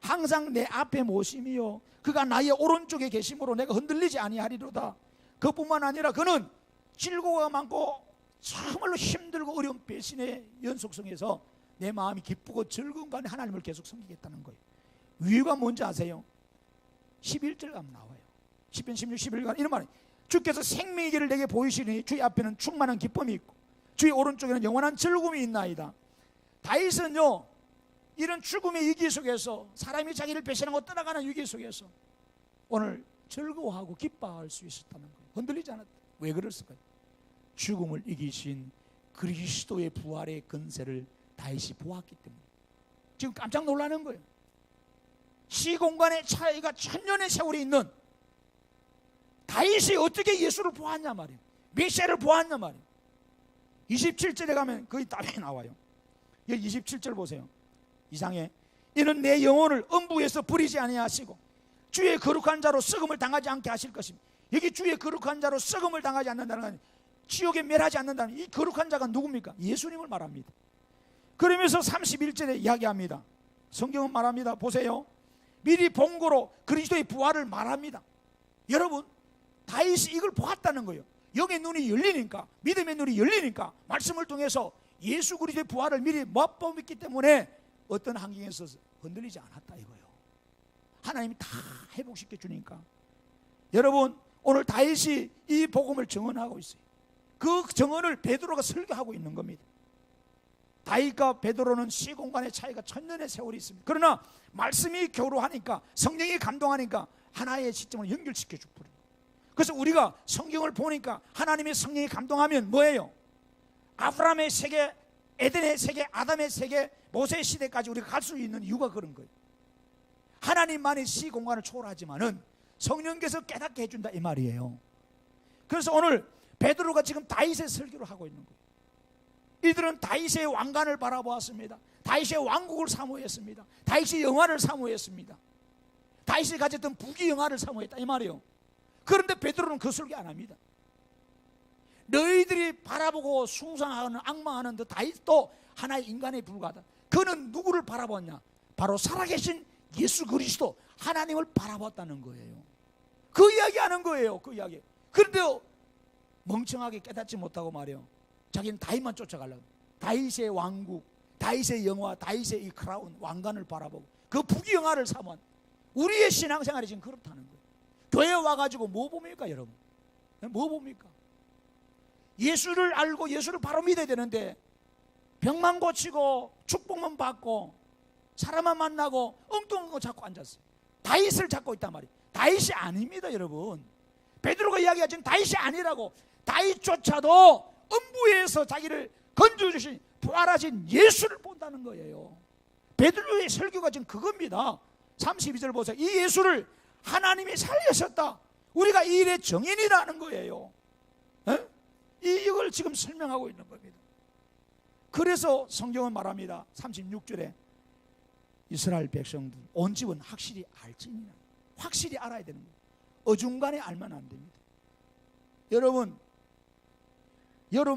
Speaker 1: 항상 내 앞에 모심이요 그가 나의 오른쪽에 계심으로 내가 흔들리지 아니하리로다. 그뿐만 아니라 그는 질고가 많고 정말로 힘들고 어려운 배신의 연속성에서 내 마음이 기쁘고 즐거운 가운데 하나님을 계속 섬기겠다는 거예요. 위가 뭔지 아세요? 11절 가면 나와요. 시편 16, 11절 이런 말이에요. 주께서 생명의 길을 내게 보이시니 주의 앞에는 충만한 기쁨이 있고 주의 오른쪽에는 영원한 즐거움이 있나이다. 다윗은요 이런 죽음의 위기 속에서 사람이 자기를 배신하고 떠나가는 위기 속에서 오늘 즐거워하고 기뻐할 수 있었다는 거예요. 흔들리지 않았다. 왜 그랬을까요? 죽음을 이기신 그리스도의 부활의 권세를 다윗이 보았기 때문에 지금 깜짝 놀라는 거예요. 시공간의 차이가 천년의 세월이 있는 다윗이 어떻게 예수를 보았냐 말이에요. 메시아를 보았냐 말이에요. 27절에 가면 거의 답이 나와요. 여기 27절 보세요. 이상해. 이는 내 영혼을 음부에서 버리지 아니하시고 주의 거룩한 자로 썩음을 당하지 않게 하실 것입니다. 여기 주의 거룩한 자로 썩음을 당하지 않는다는 건 지옥에 멸하지 않는다는, 이 거룩한 자가 누굽니까? 예수님을 말합니다. 그러면서 31절에 이야기합니다. 성경은 말합니다. 보세요. 미리 본고로 그리스도의 부활을 말합니다. 여러분, 다윗이 이걸 보았다는 거예요. 영의 눈이 열리니까, 믿음의 눈이 열리니까 말씀을 통해서 예수 그리스도의 부활을 미리 맛보았기 때문에 어떤 환경에서 흔들리지 않았다 이거예요. 하나님이 다 회복시켜 주니까. 여러분, 오늘 다윗이 이 복음을 증언하고 있어요. 그 증언을 베드로가 설교하고 있는 겁니다. 다윗과 베드로는 시공간의 차이가 천년의 세월이 있습니다. 그러나 말씀이 교류하니까, 성령이 감동하니까 하나의 시점을 연결시켜 주고, 그래서 우리가 성경을 보니까 하나님의 성령이 감동하면 뭐예요? 아브라함의 세계, 에덴의 세계, 아담의 세계, 모세 시대까지 우리가 갈 수 있는 이유가 그런 거예요. 하나님만이 시공간을 초월하지만은 성령께서 깨닫게 해준다 이 말이에요. 그래서 오늘 베드로가 지금 다윗의 설교를 하고 있는 거예요. 이들은 다윗의 왕관을 바라보았습니다. 다윗의 왕국을 사모했습니다. 다윗의 영화를 사모했습니다. 다윗이 가졌던 부귀 영화를 사모했다 이 말이에요. 그런데 베드로는 그 설교 안 합니다. 너희들이 바라보고 숭상하는 악망하는 다윗도 하나의 인간에 불과하다. 그는 누구를 바라봤냐? 바로 살아계신 예수 그리스도 하나님을 바라봤다는 거예요. 그 이야기하는 거예요. 그 이야기. 그런데 멍청하게 깨닫지 못하고 말이에요. 자기는 다윗만 쫓아가려고. 다윗의 왕국, 다윗의 영화, 다윗의 이 크라운, 왕관을 바라보고 그 부귀영화를 사모한 우리의 신앙생활이 지금 그렇다는 거예요. 교회 와가지고 뭐 봅니까 여러분? 뭐 봅니까? 예수를 알고 예수를 바로 믿어야 되는데 병만 고치고 축복만 받고 사람만 만나고 엉뚱한 거 잡고 앉았어요. 다윗을 잡고 있단 말이에요. 다윗이 아닙니다 여러분. 베드로가 이야기하지만 다윗이 아니라고. 다윗조차도 음부에서 자기를 건져주신 부활하신 예수를 본다는 거예요. 베드로의 설교가 지금 그겁니다. 32절 보세요. 이 예수를 하나님이 살리셨다. 우리가 이 일의 정인이라는 거예요. 에? 이걸 지금 설명하고 있는 겁니다. 그래서 성경은 말합니다. 36절에 이스라엘 백성들 온 집은 확실히 알지니라. 확실히 알아야 되는 거예요. 어중간에 알면 안 됩니다. 여러분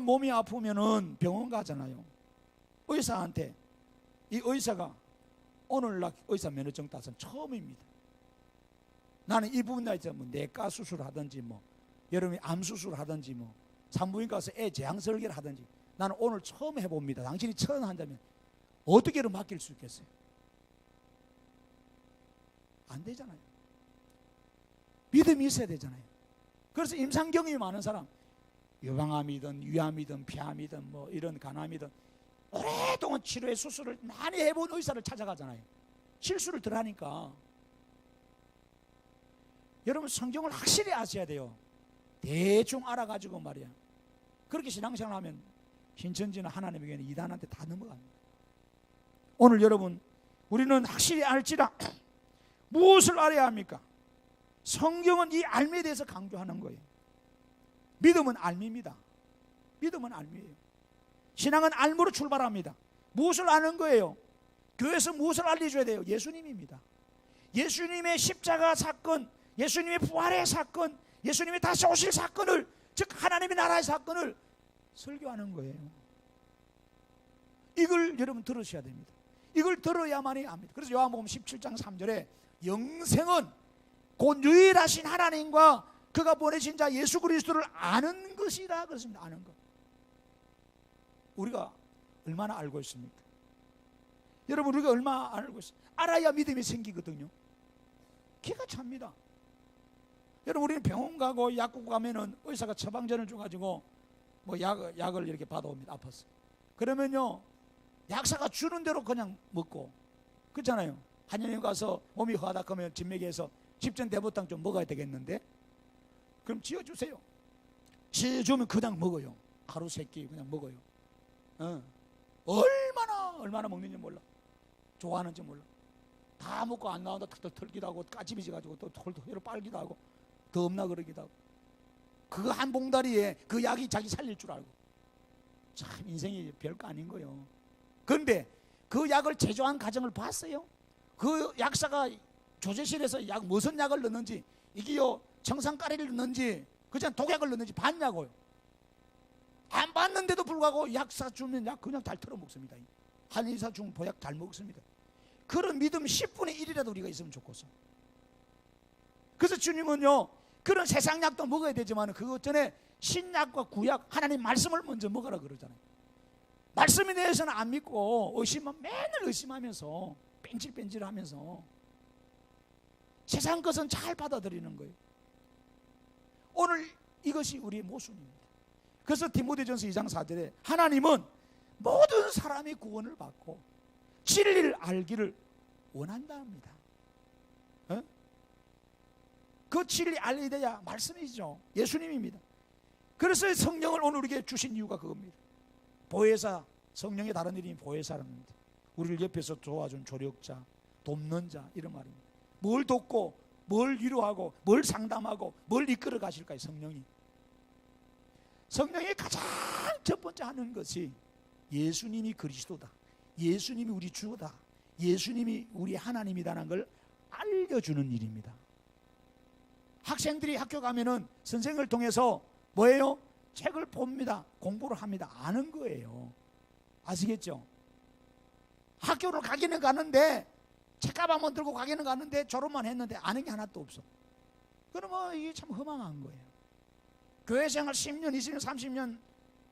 Speaker 1: 몸이 아프면은 병원 가잖아요. 의사한테, 이 의사가 오늘날 의사 면허증 따선 처음입니다. 나는 이 부분 나이죠. 뭐 내과 수술하든지 뭐 여러분이 암 수술하든지 뭐 산부인과 가서 애 제왕 설계를 하든지 나는 오늘 처음 해봅니다. 당신이 처음 한다면 어떻게를 맡길 수 있겠어요? 안 되잖아요. 믿음이 있어야 되잖아요. 그래서 임상 경험이 많은 사람, 유방암이든 위암이든 폐암이든 뭐 이런 간암이든 오랫동안 치료에 수술을 많이 해본 의사를 찾아가잖아요. 실수를 덜 하니까. 여러분 성경을 확실히 아셔야 돼요. 대충 알아가지고 말이야. 그렇게 신앙생활 하면 신천지는 하나님에게는 이단한테 다 넘어갑니다. 오늘 여러분 우리는 확실히 알지라 무엇을 알아야 합니까? 성경은 이 알미에 대해서 강조하는 거예요. 믿음은 알미입니다. 믿음은 알미예요. 신앙은 알무로 출발합니다. 무엇을 아는 거예요? 교회에서 무엇을 알려줘야 돼요? 예수님입니다. 예수님의 십자가 사건, 예수님의 부활의 사건, 예수님의 다시 오실 사건을, 즉 하나님의 나라의 사건을 설교하는 거예요. 이걸 여러분 들으셔야 됩니다. 이걸 들어야만이 압니다. 그래서 요한복음 17장 3절에 영생은 곧 유일하신 하나님과 그가 보내신 자 예수 그리스도를 아는 것이라 그렇습니다. 아는 것. 우리가 얼마나 알고 있습니까? 여러분 우리가 얼마나 알고 있습니까? 알아야 믿음이 생기거든요. 기가 찹니다. 여러분 우리는 병원 가고 약국 가면은 의사가 처방전을 줘가지고 뭐 약을 이렇게 받아옵니다. 아파서. 그러면요 약사가 주는 대로 그냥 먹고 그렇잖아요. 한의원 가서 몸이 허하다 그러면 진맥에서 집전대보탕 좀 먹어야 되겠는데 그럼 지어주세요. 지어주면 그냥 먹어요. 하루 세 끼 그냥 먹어요. 얼마나 먹는지 몰라. 좋아하는지 몰라. 다 먹고 안 나온다 또 털기도 하고 까치비지 가지고 또 털로 빨기도 하고 더 없나 그러기도 하고. 그거 한 봉다리에 그 약이 자기 살릴 줄 알고. 참 인생이 별거 아닌 거예요. 그런데 그 약을 제조한 과정을 봤어요. 그 약사가 조제실에서 무슨 약을 넣는지, 이게요 청산가리를 넣는지 그냥 독약을 넣는지 봤냐고요. 안 봤는데도 불구하고 약사 주면 약 그냥 잘 털어 먹습니다. 한의사 주면 보약 잘 먹습니다. 그런 믿음 10분의 1이라도 우리가 있으면 좋겠어. 그래서 주님은요 그런 세상 약도 먹어야 되지만 그것 전에 신약과 구약 하나님 말씀을 먼저 먹으라 그러잖아요. 말씀에 대해서는 안 믿고 맨날 의심하면서 뺀질뺀질하면서 세상 것은 잘 받아들이는 거예요. 오늘 이것이 우리의 모순입니다. 그래서 디모데전서 2장 4절에 하나님은 모든 사람이 구원을 받고 진리를 알기를 원한다 합니다. 그 진리 알게 돼야 말씀이죠. 예수님입니다. 그래서 성령을 오늘 우리에게 주신 이유가 그겁니다. 보혜사, 성령의 다른 이름이 보혜사랍니다. 우리를 옆에서 도와준 조력자, 돕는 자 이런 말입니다. 뭘 돕고 뭘 위로하고 뭘 상담하고 뭘 이끌어 가실까요? 성령이. 성령이 가장 첫 번째 하는 것이 예수님이 그리스도다, 예수님이 우리 주다, 예수님이 우리 하나님이다라는 걸 알려주는 일입니다. 학생들이 학교 가면은 선생을 통해서 뭐예요? 책을 봅니다. 공부를 합니다. 아는 거예요. 아시겠죠? 학교를 가기는 가는데 책가방만 들고 가기는 가는데 졸업만 했는데 아는 게 하나도 없어. 그러면 이게 참 허망한 거예요. 교회 생활 10년, 20년, 30년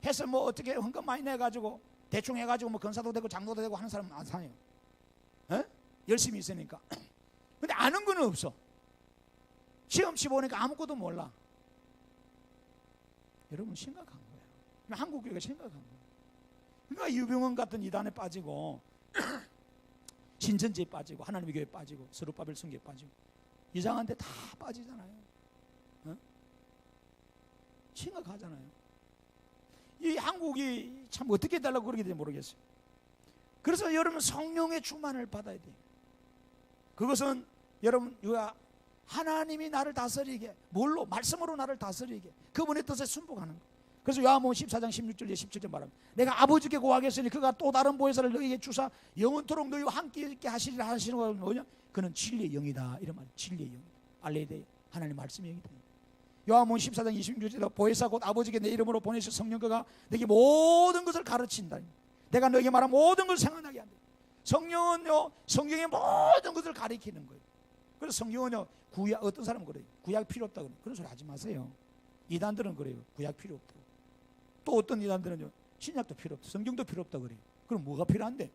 Speaker 1: 해서 뭐 어떻게 헌금 많이 내가지고 대충 해가지고 뭐 건사도 되고 장로도 되고 하는 사람은 안 사요. 열심히 있으니까. 근데 아는 거는 없어. 시험치 보니까 아무것도 몰라. 여러분 심각한 거예요. 한국 교회가 심각한 거예요. 그러니까 유병원 같은 이단에 빠지고 신천지에 빠지고 하나님의 교회에 빠지고 서로바벨 성교에 빠지고 이상한 데 다 빠지잖아요. 심각하잖아요. 이 한국이 참 어떻게 달라고 그러게 될지 모르겠어요. 그래서 여러분 성령의 충만을 받아야 돼요. 그것은 여러분 하나님이 나를 다스리게, 뭘로? 말씀으로 나를 다스리게, 그분의 뜻에 순복하는 거. 그래서 요한복음 14장 16절에 17절 말합니다. 내가 아버지께 구하겠으니 그가 또 다른 보혜사를 너희에게 주사 영원토록 너희와 함께 있게 하시리라 하시는 것은 뭐냐? 그는 진리의 영이다. 이런 말. 진리의 영. 알레데 하나님 말씀의 영이다. 요한복음 14장 26절에 보혜사 곧 아버지께 내 이름으로 보내실 성령 그가 내게 모든 것을 가르친다. 내가 너에게 말한 모든 것을 생각나게 한다. 성령은요 성경의 모든 것을 가르치는 거예요. 그래서 성경은요 구약, 어떤 사람은 그래요. 구약 필요 없다 그래요. 그런 소리 하지 마세요. 이단들은 그래요. 구약 필요 없다. 또 어떤 이단들은요 신약도 필요 없다, 성경도 필요 없다 그래요. 그럼 뭐가 필요한데?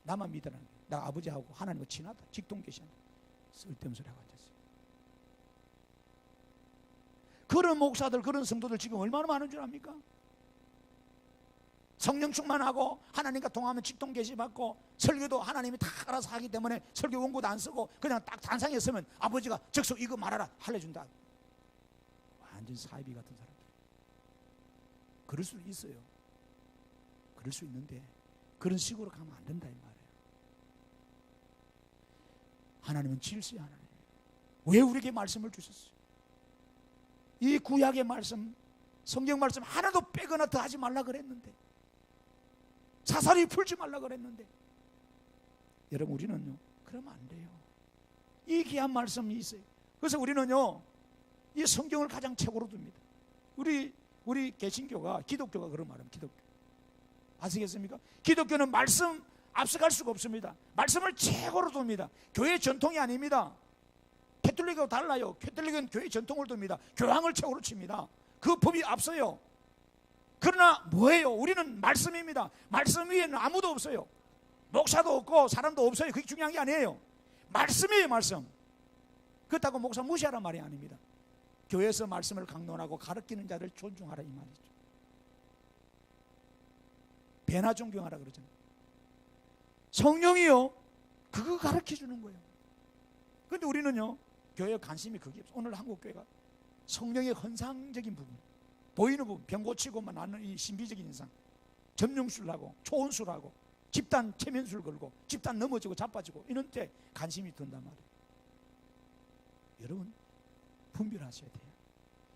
Speaker 1: 나만 믿으라는 거예요. 나 아버지하고 하나님과 친하다, 직통계시한다. 쓸데없는 소리 하고 앉았어요. 그런 목사들, 그런 성도들 지금 얼마나 많은 줄 압니까? 성령 충만하고 하나님과 통하면 직통계시 받고 설교도 하나님이 다 알아서 하기 때문에 설교 원고도 안 쓰고 그냥 딱 단상에 서면 아버지가 적소 이거 말하라 알려준다. 완전 사이비 같은 사람들. 그럴 수 있어요. 그럴 수 있는데 그런 식으로 가면 안 된다 이 말이에요. 하나님은 질서의 하나님이에요. 왜 우리에게 말씀을 주셨어요? 이 구약의 말씀, 성경 말씀 하나도 빼거나 더하지 말라 그랬는데, 사사리 풀지 말라 그랬는데, 여러분 우리는요 그러면 안 돼요. 이 귀한 말씀이 있어요. 그래서 우리는요 이 성경을 가장 최고로 둡니다. 우리 개신교가, 기독교가 그런 말입니다. 기독교 아시겠습니까? 기독교는 말씀 앞서갈 수가 없습니다. 말씀을 최고로 둡니다. 교회 전통이 아닙니다. 캐톨릭하고 달라요. 캐톨릭은 교회 전통을 둡니다. 교황을 최고로 칩니다. 그 법이 앞서요. 그러나 뭐예요? 우리는 말씀입니다. 말씀 위에는 아무도 없어요. 목사도 없고 사람도 없어요. 그게 중요한 게 아니에요. 말씀이에요. 말씀. 그렇다고 목사 무시하란 말이 아닙니다. 교회에서 말씀을 강론하고 가르치는 자를 존중하라 이 말이죠. 배나 존경하라 그러잖아요. 성령이요 그거 가르쳐주는 거예요. 그런데 우리는요 교회에 관심이 그게 없어요. 오늘 한국교회가 성령의 헌상적인 부분, 보이는 부분, 병 고치고만 나는 이 신비적인 인상, 점령술하고 초혼술하고 집단 체면술 걸고 집단 넘어지고 자빠지고 이런 데 관심이 든단 말이에요. 여러분 분별하셔야 돼요.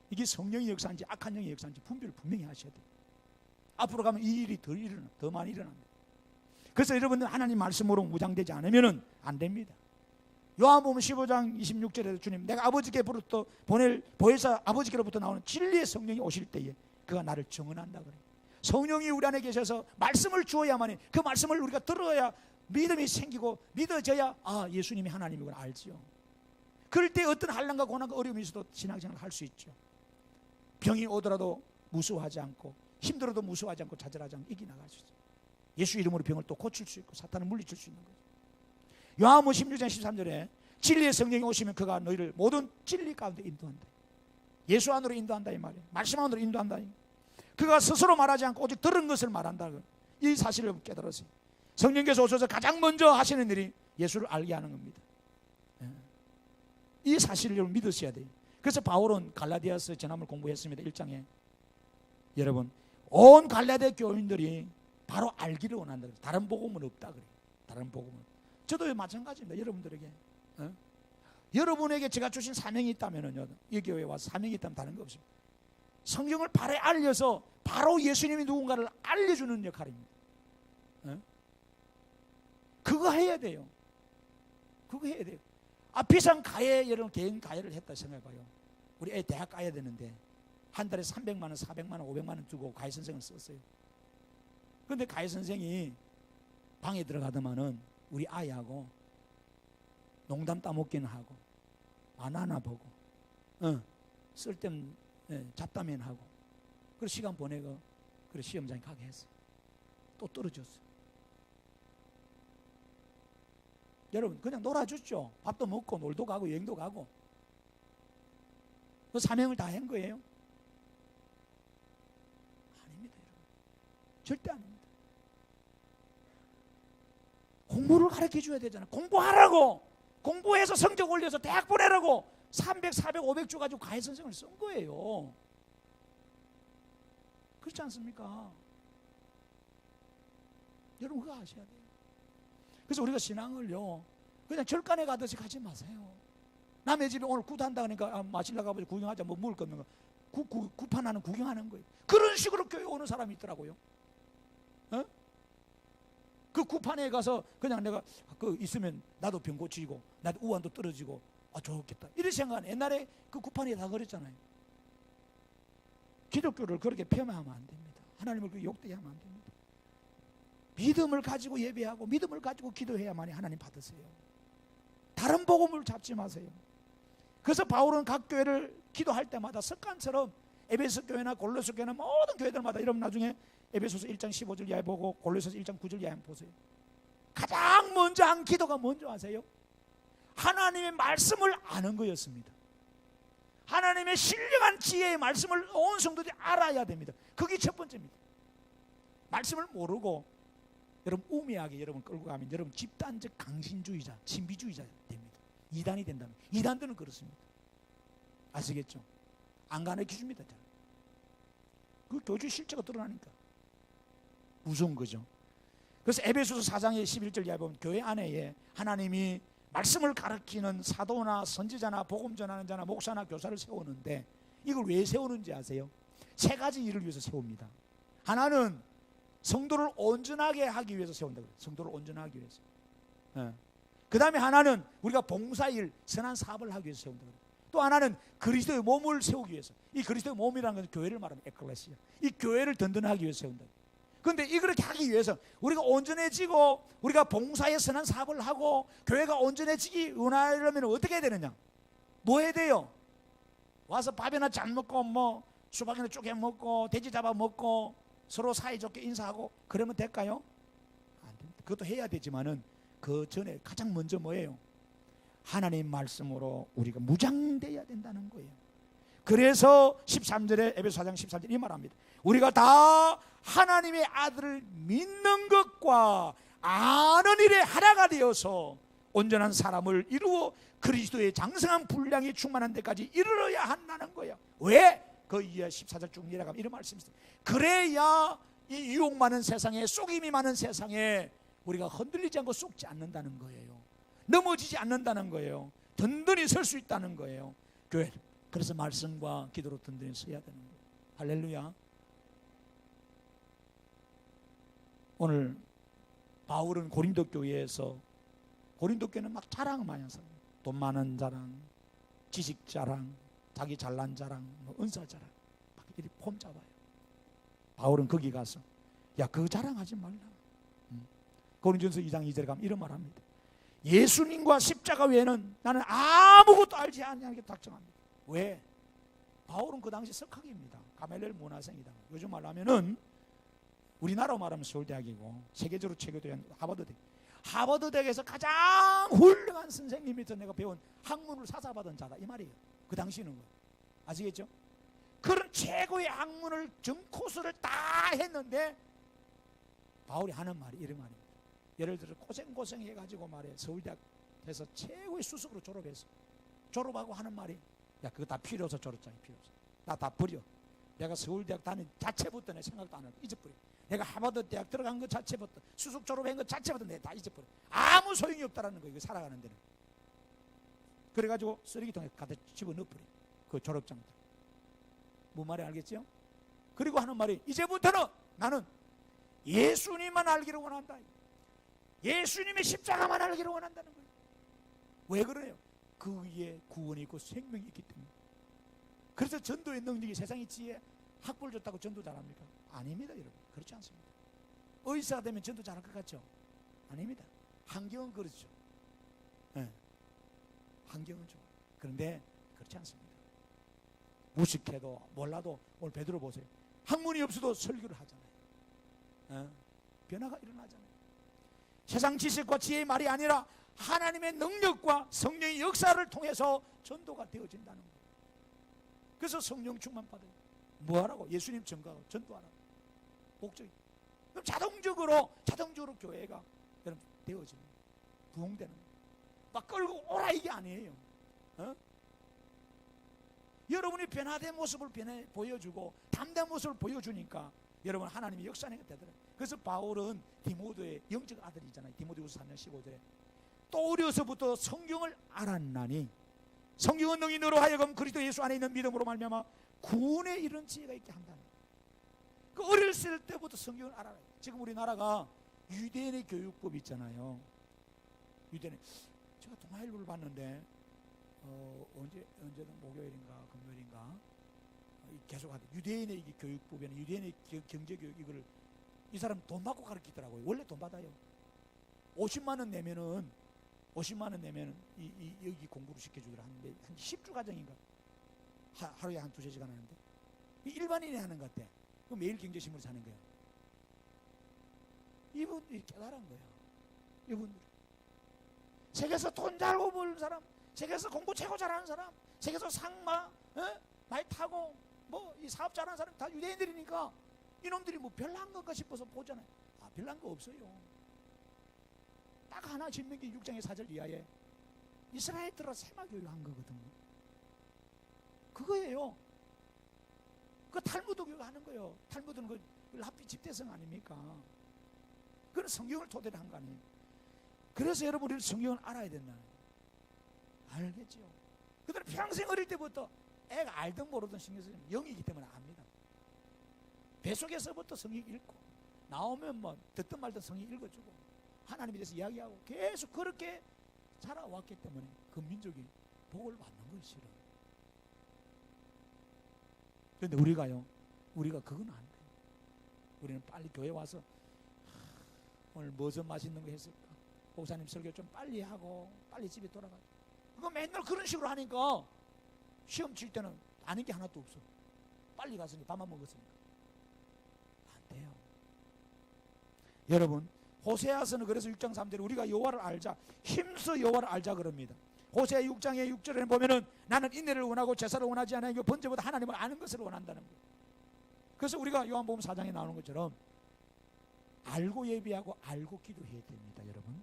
Speaker 1: 이게 성령의 역사인지 악한 영의 역사인지 분별을 분명히 하셔야 돼요. 앞으로 가면 이 일이 더 많이 일어납니다. 그래서 여러분들 하나님 말씀으로 무장되지 않으면 안 됩니다. 요한복음 15장 26절에도 주님 내가 아버지께로부터 보혜사 아버지께로부터 나오는 진리의 성령이 오실 때에 그가 나를 증언한다 그래요. 성령이 우리 안에 계셔서 말씀을 주어야만 그 말씀을 우리가 들어야 믿음이 생기고 믿어져야 예수님이 하나님이구나 알지요. 그럴 때 어떤 환난과 고난과 어려움이 있어도 신앙생활을 할 수 있죠. 병이 오더라도 무서워하지 않고 힘들어도 무서워하지 않고 좌절하지 않고 이겨나갈 수 있어요. 예수 이름으로 병을 또 고칠 수 있고 사탄을 물리칠 수 있는 거죠. 요한복음 16장 13절에 진리의 성령이 오시면 그가 너희를 모든 진리 가운데 인도한다. 예수 안으로 인도한다 이 말이에요. 말씀 안으로 인도한다. 그가 스스로 말하지 않고 오직 들은 것을 말한다. 이 사실을 깨달았어요. 성령께서 오셔서 가장 먼저 하시는 일이 예수를 알게 하는 겁니다. 이 사실을 여러분 믿으셔야 돼요. 그래서 바울은 갈라디아서 전함을 공부했습니다. 1장에 여러분 온 갈라디아 교인들이 바로 알기를 원한다. 다른 복음은 없다 그래요. 다른 복음은. 저도 마찬가지입니다. 여러분들에게 여러분에게 제가 주신 사명이 있다면요, 이 교회에 와서 사명이 있다면 다른 거 없습니다. 성경을 바로 알려서 바로 예수님이 누군가를 알려주는 역할입니다. 그거 해야 돼요. 그거 해야 돼요. 비싼 가해, 여러분 개인 가해를 했다 생각해봐요. 우리 애 대학 가야 되는데 한 달에 300만 원, 400만 원, 500만 원 주고 가해 선생을 썼어요. 그런데 가해 선생이 방에 들어가더만은 우리 아이하고 농담 따먹기는 하고 만화나 보고 쓸데없는 잡담이나 하고 그래서 시간 보내고 그래서 시험장에 가게 했어요. 또 떨어졌어요. 여러분 그냥 놀아줬죠. 밥도 먹고 놀도 가고 여행도 가고 그 사명을 다 한 거예요? 아닙니다. 여러분 절대 아닙니다. 공부를 가르쳐 줘야 되잖아요. 공부하라고 공부해서 성적 올려서 대학 보내라고 300, 400, 500 줘가지고 가해 선생을 쓴 거예요. 그렇지 않습니까? 여러분 그거 아셔야 돼요. 그래서 우리가 신앙을요 그냥 절간에 가듯이 가지 마세요. 남의 집에 오늘 굿한다 하니까 마실라고 가보자 구경하자 뭐 먹을 거 없는 거 굿판하는 구경하는 거예요. 그런 식으로 교회 오는 사람이 있더라고요. 그 굿판에 가서 그냥 내가 그 있으면 나도 병 고치고 나도 우환도 떨어지고 좋겠다 이런 생각은 옛날에 그 굿판에 다 그랬잖아요. 기독교를 그렇게 폄하하면 안 됩니다. 하나님을 그렇게 욕되게 하면 안 됩니다. 믿음을 가지고 예배하고 믿음을 가지고 기도해야만이 하나님 받으세요. 다른 복음을 잡지 마세요. 그래서 바울은 각 교회를 기도할 때마다 습관처럼 에베소 교회나 골로새 교회나 모든 교회들마다 여러분 나중에 에베소서 1장 15절 이하에 보고 골로새서 1장 9절 이하에 보세요. 가장 먼저 한 기도가 뭔지 아세요? 하나님의 말씀을 아는 거였습니다. 하나님의 신령한 지혜의 말씀을 온 성도들이 알아야 됩니다. 그게 첫 번째입니다. 말씀을 모르고 여러분 우매하게 여러분 끌고 가면 여러분 집단적 강신주의자, 신비주의자 됩니다. 이단이 된다면 이단들은 그렇습니다. 아시겠죠? 안 가르쳐줍니다. 그 교주 실체가 드러나니까 무서운 거죠. 그래서 에베소서 4장의 11절 이하에 보면 교회 안에 하나님이 말씀을 가르치는 사도나 선지자나 복음 전하는 자나 목사나 교사를 세우는데 이걸 왜 세우는지 아세요? 세 가지 일을 위해서 세웁니다. 하나는 성도를 온전하게 하기 위해서 세운다. 성도를 온전하게 위해서. 그 다음에 하나는 우리가 봉사일, 선한 사업을 하기 위해서 세운다. 또 하나는 그리스도의 몸을 세우기 위해서. 이 그리스도의 몸이라는 것은 교회를 말하면 에클레시아. 이 교회를 든든하기 위해서 세운다. 그런데 이렇게 하기 위해서 우리가 온전해지고 우리가 봉사에 선한 사업을 하고 교회가 온전해지기 원하려면 어떻게 해야 되느냐? 뭐 해야 돼요? 와서 밥이나 잘 먹고 뭐 수박이나 쪼개 먹고 돼지 잡아 먹고 서로 사이좋게 인사하고 그러면 될까요? 안 됩니다. 그것도 해야 되지만은 그 전에 가장 먼저 뭐예요? 하나님 말씀으로 우리가 무장돼야 된다는 거예요. 그래서 13절에 에베소 4장 13절 이 말합니다. 우리가 다 하나님의 아들을 믿는 것과 아는 일에 하나가 되어서 온전한 사람을 이루어 그리스도의 장성한 분량이 충만한 데까지 이르러야 한다는 거예요. 왜? 그 이하 14절 쭉 내려가면 이런 말씀이 있어요. 그래야 이 유혹 많은 세상에, 속임이 많은 세상에 우리가 흔들리지 않고 속지 않는다는 거예요. 넘어지지 않는다는 거예요. 든든히 설 수 있다는 거예요. 교회. 그래서 말씀과 기도로 든든히 서야 되는 거예요. 할렐루야. 오늘 바울은 고린도 교회에서, 고린도 교회는 막 자랑 많이 하세요. 돈 많은 자랑, 지식 자랑, 자기 잘난 자랑, 뭐 은사 자랑, 막 이렇게 폼 잡아요. 바울은 거기 가서 야, 그거 자랑하지 말라. 고린전서 2장 2절에 가면 이런 말합니다. 예수님과 십자가 외에는 나는 아무것도 알지 않냐는 게 작정합니다. 왜? 바울은 그 당시 석학입니다. 가멜렐 문화생이다. 요즘 말하면은 우리나라로 말하면 서울대학이고 세계적으로 최고대학 하버드대. 하버드대학에서 가장 훌륭한 선생님이서 내가 배운 학문을 사사받은 자다 이 말이에요. 그 당시는 거 아시겠죠? 그런 최고의 학문을 전 코스를 다 했는데 바울이 하는 말이 이런 말입니다. 예를 들어 고생 해가지고 말해 서울대학에서 최고의 수석으로 졸업해서 졸업하고 하는 말이 야, 그거 다 필요 없어. 졸업장이 필요 없어. 나 다 버려. 내가 서울대학 다닌 자체부터 내 생각도 안 하고 잊어버려. 내가 하버드 대학 들어간 것 자체부터 수석 졸업한 것 자체부터 내가 다 잊어버려. 아무 소용이 없다라는 거예요. 살아가는 데는. 그래가지고 쓰레기통에 갖다 집어넣어버려. 그 졸업장들. 뭔 말인지 알겠죠? 그리고 하는 말이 이제부터는 나는 예수님만 알기를 원한다. 예수님의 십자가만 알기를 원한다는 거예요. 왜 그래요? 그 위에 구원이 있고 생명이 있기 때문에. 그래서 전도의 능력이 세상의 지혜 학벌 좋다고 전도 잘합니까? 아닙니다, 여러분. 그렇지 않습니다. 의사가 되면 전도 잘할 것 같죠? 아닙니다. 환경은 그렇죠. 네. 환경은 좋아. 그런데 그렇지 않습니다. 무식해도 몰라도 오늘 베드로 보세요. 학문이 없어도 설교를 하잖아요. 네. 변화가 일어나잖아요. 세상 지식과 지혜의 말이 아니라 하나님의 능력과 성령의 역사를 통해서 전도가 되어진다는 거예요. 그래서 성령 충만 받아요. 뭐하라고? 예수님 증거하고 전도하라고. 목적이. 그럼 자동적으로 교회가 여러분 되어집니다. 부흥되는 거예요. 막 끌고 오라 이게 아니에요. 어? 여러분이 변화된 모습을 보여주고 담대한 모습을 보여주니까 여러분 하나님의 역사가 되더라고요. 그래서 바울은 디모데의 영적 아들이잖아요. 디모데후서 3장 15절에 또 어려서부터 성경을 알았나니 성경은 능히 너로 하여금 그리스도 예수 안에 있는 믿음으로 말미암아 구원에 이른 지혜가 있게 한다는 거예요. 그 어렸을 때부터 성경을 알아요. 지금 우리나라가 유대인의 교육법이 있잖아요. 유대인 제가 동아일보를 봤는데 언제든 목요일인가 금요일인가 계속 하던 유대인의 이게 교육법에는 유대인의 경제교육 이거를 이 사람 돈 받고 가르치더라고요. 원래 돈 받아요. 50만 원 내면은 여기 공부를 시켜주더라 하는데 한 10주 과정인가 하루에 한 2-3시간 하는데 일반인이 하는 것 같아. 그 매일 경제신문을 사는 거야. 이분들이 깨달은 거야. 이분들이 세계에서 돈 잘 버는 사람, 세계에서 공부 최고 잘하는 사람, 세계에서 상마 많이 타고 뭐 이 사업 잘하는 사람 다 유대인들이니까 이놈들이 뭐 별난 건가 싶어서 보잖아요. 아, 별난 거 없어요. 딱 하나 신명기 6장의 4절 이하에 이스라엘 들어 세마교육한 거거든요. 그거예요. 그 탈무드 교육하는 거예요. 탈무드는 그 랍비 집대성 아닙니까? 그건 성경을 토대로 한 거 아니에요. 그래서 여러분 우리는 성경을 알아야 된다. 알겠죠? 그들은 평생 어릴 때부터 애가 알든 모르든 신경 쓰면 영이기 때문에 압니다. 뱃속에서부터 성경 읽고 나오면 뭐 듣든 말든 성경 읽어주고 하나님에 대해서 이야기하고 계속 그렇게 자라왔기 때문에 그 민족이 복을 받는 것이라. 그런데 우리가 그건 안 돼요. 우리는 빨리 교회 와서 오늘 무슨 맛있는 거 했을까? 목사님 설교 좀 빨리 하고 빨리 집에 돌아가고 그거 맨날 그런 식으로 하니까 시험 칠 때는 아는 게 하나도 없어. 빨리 갔으니 밥만 먹었으니까 안 돼요. 여러분 호세아서는 그래서 6장 3절에 우리가 여호와를 알자 힘써 여호와를 알자 그럽니다. 호세아 6장의 6절에 보면은 나는 인내를 원하고 제사를 원하지 않아요. 번제보다 하나님을 아는 것을 원한다는 거예요. 그래서 우리가 요한복음 4장에 나오는 것처럼 알고 예비하고 알고 기도해야 됩니다. 여러분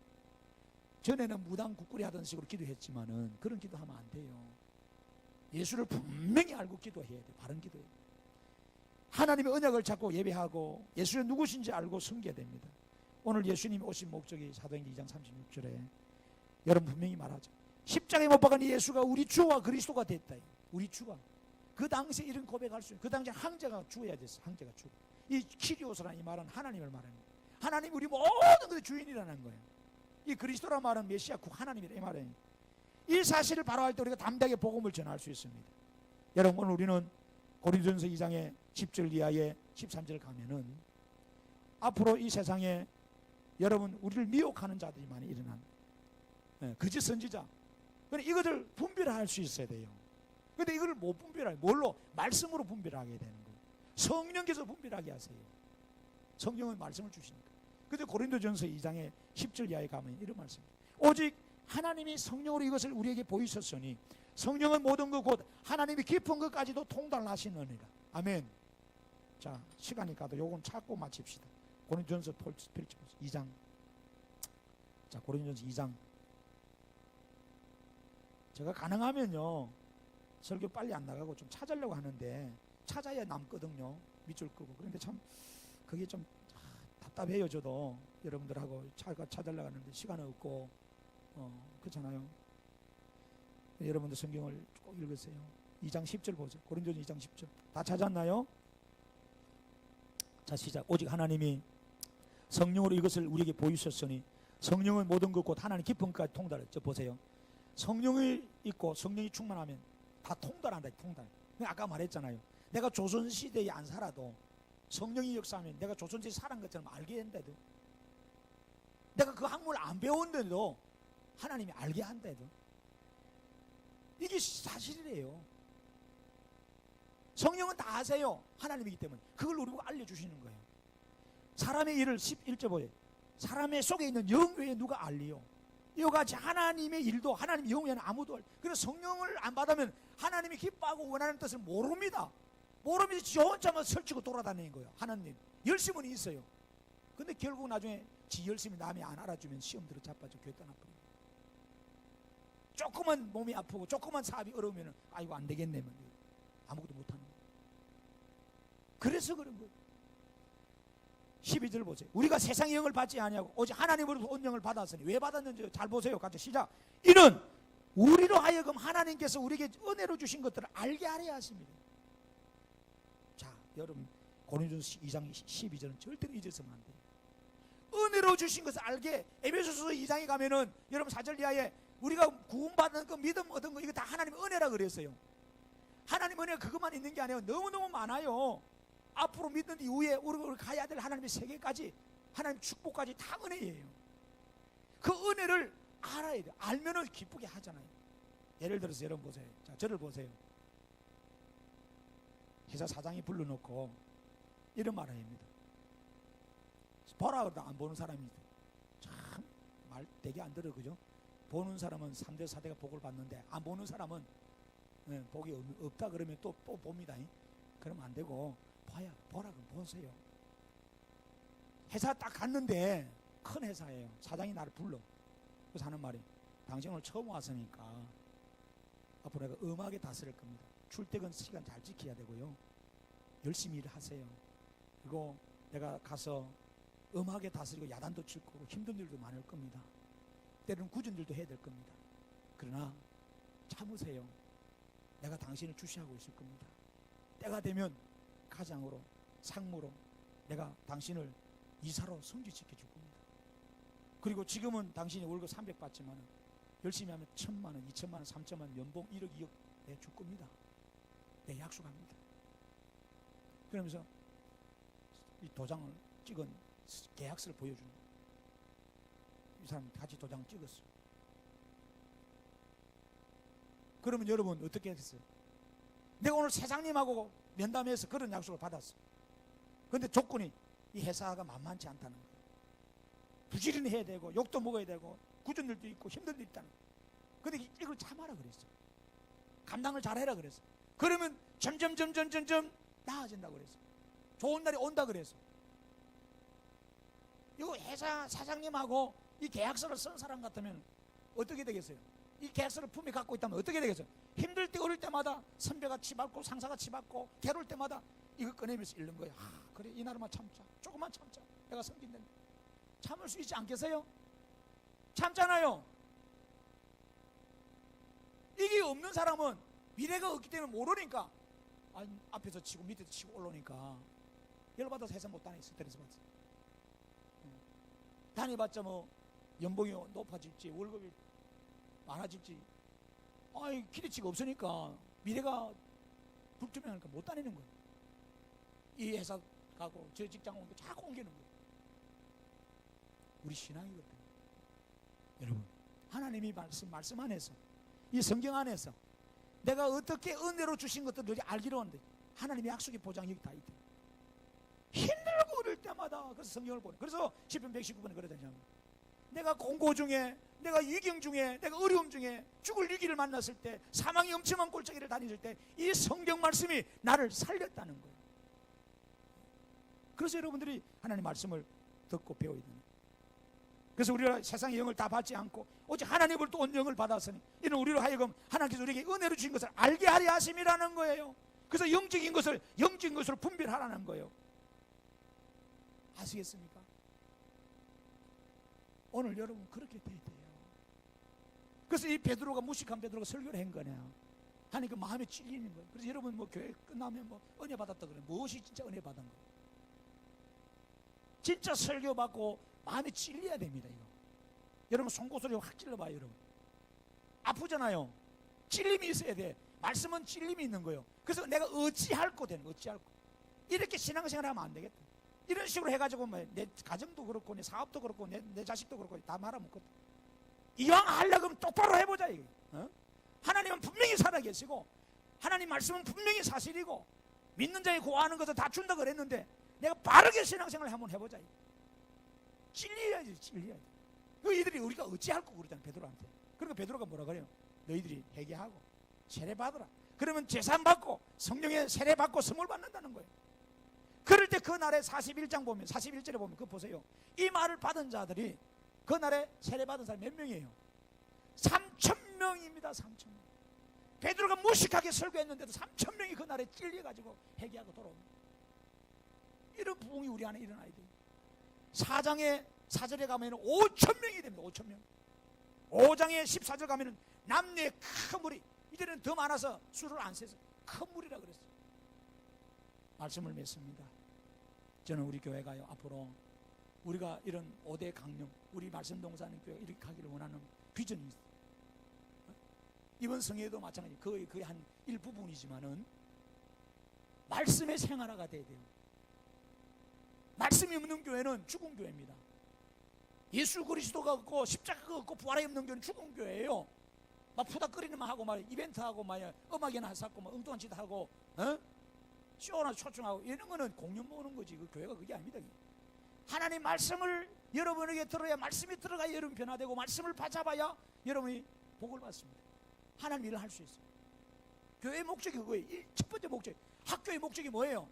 Speaker 1: 전에는 무당 국구리 하던 식으로 기도했지만은 그런 기도하면 안 돼요. 예수를 분명히 알고 기도해야 돼요. 바른 기도해야 돼요. 하나님의 언약을 잡고 예배하고 예수의 누구신지 알고 섬겨야 됩니다. 오늘 예수님이 오신 목적이 사도행전 2장 36절에 여러분 분명히 말하죠. 십자가에 못 박은 예수가 우리 주와 그리스도가 됐다. 우리 주가. 그 당시에 이런 고백할 수 있는, 그 당시에 황제가 주어야 됐어. 황제가 주. 이 키리오스라는 이 말은 하나님을 말하는 거예요. 하나님 우리 모든 것의 주인이라는 거예요. 이 그리스도라 말은 메시아 하나님이라 이 말이에요. 이 사실을 바로 할 때 우리가 담대하게 복음을 전할 수 있습니다. 여러분 오늘 우리는 고린도전서 2장의 10절 이하의 13절 가면은 앞으로 이 세상에 여러분 우리를 미혹하는 자들이 많이 일어납니다. 거짓 선지자. 그런데 이것을 분별할 수 있어야 돼요. 그런데 이걸 못 분별해요. 뭘로? 말씀으로 분별하게 되는 거예요. 성령께서 분별하게 하세요. 성령은 말씀을 주시니까. 그런데 고린도전서 2장의 10절 이하에 가면 이런 말씀입니다. 오직 하나님이 성령으로 이것을 우리에게 보이셨으니 성령은 모든 것 곧 하나님이 깊은 것까지도 통달하시느니라. 아멘. 자, 시간이 가도 요건 찾고 마칩시다. 고린도전서 2장. 자, 고린도전서 2장. 제가 가능하면요 설교 빨리 안 나가고 좀 찾으려고 하는데 찾아야 남거든요. 밑줄 끄고. 그런데 참 그게 좀 답답해요. 저도 여러분들하고 찾으려고 하는데 시간 없고 그렇잖아요. 여러분들 성경을 꼭 읽으세요. 2장 10절 보세요. 고린도전 2장 10절 다 찾았나요? 자, 시작. 오직 하나님이 성령으로 이것을 우리에게 보이셨으니 성령은 모든 것 곧 하나님 깊은 것까지 통달했죠. 보세요. 성령이 있고 성령이 충만하면 다 통달한다. 통달. 아까 말했잖아요. 내가 조선시대에 안 살아도 성령이 역사하면 내가 조선시대에 살은 것처럼 알게 된다도, 내가 그 학문을 안 배웠는데도 하나님이 알게 한다도, 이게 사실이래요. 성령은 다 아세요. 하나님이기 때문에 그걸 우리 보고 알려주시는 거예요. 사람의 일을 11절 보여요. 사람의 속에 있는 영 외에 누가 알리요. 이와 같이 하나님의 일도 하나님 영 외에는 아무도 그래서 성령을 안 받으면 하나님이 기뻐하고 원하는 뜻을 모릅니다. 모르면서 지 혼자만 설치고 돌아다니는 거예요. 하나님 열심은 있어요. 근데 결국 나중에 지 열심히 남이 안 알아주면 시험 들어 자빠져 교회 떠나버려요. 조금만 몸이 아프고 조금만 사업이 어려우면 아이고 안 되겠네, 아무것도 못하는 거예요. 그래서 그런 거예요. 12절 보세요. 우리가 세상의 영을 받지 아니하고 오직 하나님으로부터 온 영을 받았으니. 왜 받았는지 잘 보세요. 같이 시작. 이는 우리로 하여금 하나님께서 우리에게 은혜로 주신 것들을 알게 하려 하십니다. 자, 여러분 고린도전서 2장 12절은 절대로 잊어서는 안 돼요. 은혜로 주신 것을 알게. 에베소서 2장에 가면은 여러분 4절 이하에 우리가 구원받는 그 믿음 얻은 거 이거 다 하나님의 은혜라 그랬어요. 하나님 은혜가 그것만 있는 게 아니에요. 너무너무 많아요. 앞으로 믿는 이후에 우리가 가야 될 하나님의 세계까지, 하나님 축복까지 다 은혜예요. 그 은혜를 알아야 돼요. 알면은 기쁘게 하잖아요. 예를 들어서 여러분 보세요. 자, 저를 보세요. 회사 사장이 불러놓고 이런 말을 합니다. 보라 그러다 안 보는 사람이 참 말 되게 안 들어, 그죠? 보는 사람은 3대 4대가 복을 받는데 안 보는 사람은 복이 없다 그러면 또 봅니다. 그러면 안 되고 보라 그럼 보세요. 회사 딱 갔는데 큰 회사예요. 사장이 나를 불러. 그래서 하는 말이, 당신 오늘 처음 왔으니까 앞으로 내가 엄하게 다스릴 겁니다. 출퇴근 시간 잘 지켜야 되고요. 열심히 일하세요. 그리고 내가 가서 엄하게 다스리고 야단도 칠 거고 힘든 일도 많을 겁니다. 때로는 굳은 일도 해야 될 겁니다. 그러나 참으세요. 내가 당신을 주시하고 있을 겁니다. 때가 되면 가장으로, 상무로 내가 당신을 이사로 성취시켜 줄 겁니다. 그리고 지금은 당신이 월급 300 받지만 열심히 하면 1000만 원, 2000만 원, 3000만 원, 연봉 1억, 2억 내줄 겁니다. 내 약속합니다. 그러면서 이 도장을 찍은 계약서를 보여주는 거예요. 이 사람 같이 도장 찍었어. 그러면 여러분 어떻게 했어요? 내가 오늘 사장님하고 면담해서 그런 약속을 받았어. 그런데 조건이 이 회사가 만만치 않다는 거예요. 부지런히 해야 되고 욕도 먹어야 되고 굳은 일도 있고 힘든 일도 있다는 거예요. 그런데 이걸 참아라 그랬어. 감당을 잘해라 그랬어. 그러면 점점 나아진다고 그랬어. 좋은 날이 온다 그랬어. 이거 회사 사장님하고 이 계약서를 쓴 사람 같으면 어떻게 되겠어요? 이 계약서를 품에 갖고 있다면 어떻게 되겠어요? 힘들 때 어릴 때마다 선배가 치받고 상사가 치받고 괴로울 때마다 이거 꺼내면서 읽는 거예요. 그래, 이날만 참자. 조금만 참자. 내가 섬긴다는데. 참을 수 있지 않겠어요? 참잖아요. 이게 없는 사람은 미래가 없기 때문에 모르니까 앞에서 치고 밑에서 치고 올라오니까 열받아서 회사 못 다니, 스트레스 받아서. 다녀봤자 뭐 연봉이 높아질지 월급이 많아질지 기대치가 없으니까 미래가 불투명하니까 못 다니는 거예요. 이 회사 가고 저 직장 옮겨 자꾸 옮기는 거예요. 우리 신앙이거든요. 여러분, 하나님이 말씀 안에서, 이 성경 안에서 내가 어떻게 은혜로 주신 것들을 알기로 하는데 하나님의 약속의 보장이 여기 다 있대요. 힘들고 어릴 때마다 그래서 성경을 보내. 그래서 시편 119번에 그러잖아요. 내가 공고 중에, 내가 위경 중에, 내가 어려움 중에, 죽을 위기를 만났을 때, 사망이 엄청난 골짜기를 다녔을 때 이 성경 말씀이 나를 살렸다는 거예요. 그래서 여러분들이 하나님 말씀을 듣고 배워야 되는 거예요. 그래서 우리가 세상의 영을 다 받지 않고 오직 하나님을 또 온 영을 받았으니 이는 우리로 하여금 하나님께서 우리에게 은혜로 주신 것을 알게 하려 하심이라는 거예요. 그래서 영적인 것을 분별하라는 거예요. 아시겠습니까? 오늘 여러분 그렇게 돼야 돼요. 그래서 이 베드로가, 무식한 베드로가 설교를 한 거냐 하니 그 마음에 찔리는 거예요. 그래서 여러분 뭐 교회 끝나면 뭐 은혜 받았다 그래. 무엇이 진짜 은혜 받은 거예요? 진짜 설교 받고 마음에 찔려야 됩니다. 이거 여러분 송곳으로 확 찔러봐요. 여러분 아프잖아요. 찔림이 있어야 돼. 말씀은 찔림이 있는 거예요. 그래서 내가 어찌할 거 되는 거, 어찌할 거. 이렇게 신앙생활 하면 안 되겠다. 이런 식으로 해가지고 뭐 내 가정도 그렇고 내 사업도 그렇고 내 자식도 그렇고 다 말아먹거든. 이왕 하려면 똑바로 해보자 이게. 하나님은 분명히 살아계시고 하나님 말씀은 분명히 사실이고 믿는 자에 구하는 것을 다 준다 그랬는데 내가 바르게 신앙생활을 한번 해보자 이게. 찔려야지. 이들이 우리가 어찌할 거 그러잖아 베드로한테. 그러니까 베드로가 뭐라 그래요? 너희들이 회개하고 세례받으라. 그러면 제산받고 성령의 세례받고 선물 받는다는 거예요. 그럴 때 그날에 41장 보면 41절에 보면 그거 보세요. 이 말을 받은 자들이 그날에 세례받은 사람이 몇 명이에요? 3,000명입니다. 3,000명. 베드로가 무식하게 설교했는데도 3,000명이 그날에 찔려가지고 회개하고 돌아옵니다. 이런 부흥이 우리 안에 일어나야 돼요. 4장의 4절에 가면 5,000명이 됩니다. 5,000명. 5장의 14절 가면 남녀의 큰 무리, 이들은 더 많아서 수를 안 세서 큰 무리라 그랬어요. 말씀을 맺습니다. 저는 우리 교회가요 앞으로 우리가 이런 5대 강령, 우리 말씀동사님 교회가 이렇게 가기를 원하는 비전이 있어요. 이번 성회도 마찬가지, 거의 한 일부분이지만은 말씀의 생활화가 돼야 돼요. 말씀이 없는 교회는 죽은 교회입니다. 예수 그리스도가 없고 십자가가 없고 부활이 없는 교회는 죽은 교회예요. 막 푸닥거리는만 하고 막 이벤트하고 막 음악이나 쌓고 막 엉뚱한 짓 하고 쇼나 초청하고 이런 거는 공연 모으는 거지. 그 교회가 그게 아닙니다. 하나님 말씀을 여러분에게 들어야, 말씀이 들어가야 여러분 변화되고 말씀을 받아봐야 여러분이 복을 받습니다. 하나님 일을 할 수 있어요. 교회의 목적이 그거예요. 첫 번째 목적. 학교의 목적이 뭐예요?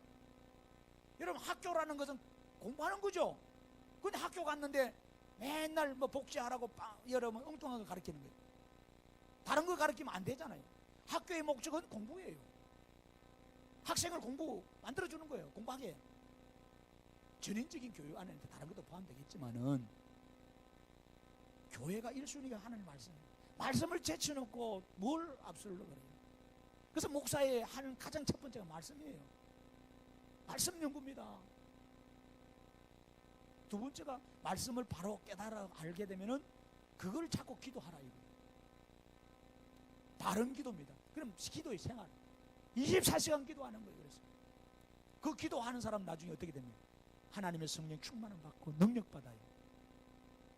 Speaker 1: 여러분 학교라는 것은 공부하는 거죠. 근데 학교 갔는데 맨날 뭐 복지하라고 여러분 엉뚱한 거 가르치는 거예요. 다른 거 가르치면 안 되잖아요. 학교의 목적은 공부예요. 학생을 공부 만들어주는 거예요. 공부하게. 전인적인 교육 안에는 다른 것도 포함되겠지만은 교회가 1순위가 하나님 말씀이에요. 말씀을 제쳐놓고 뭘 앞서려고 그래요. 그래서 목사의 하는 가장 첫 번째가 말씀이에요. 말씀 연구입니다. 두 번째가 말씀을 바로 깨달아 알게 되면은 그걸 자꾸 기도하라 이거. 바른 기도입니다. 그럼 기도의 생활 24시간 기도하는 거예요. 그래서 그 기도하는 사람 나중에 어떻게 됩니까? 하나님의 성령 충만을 받고 능력 받아요.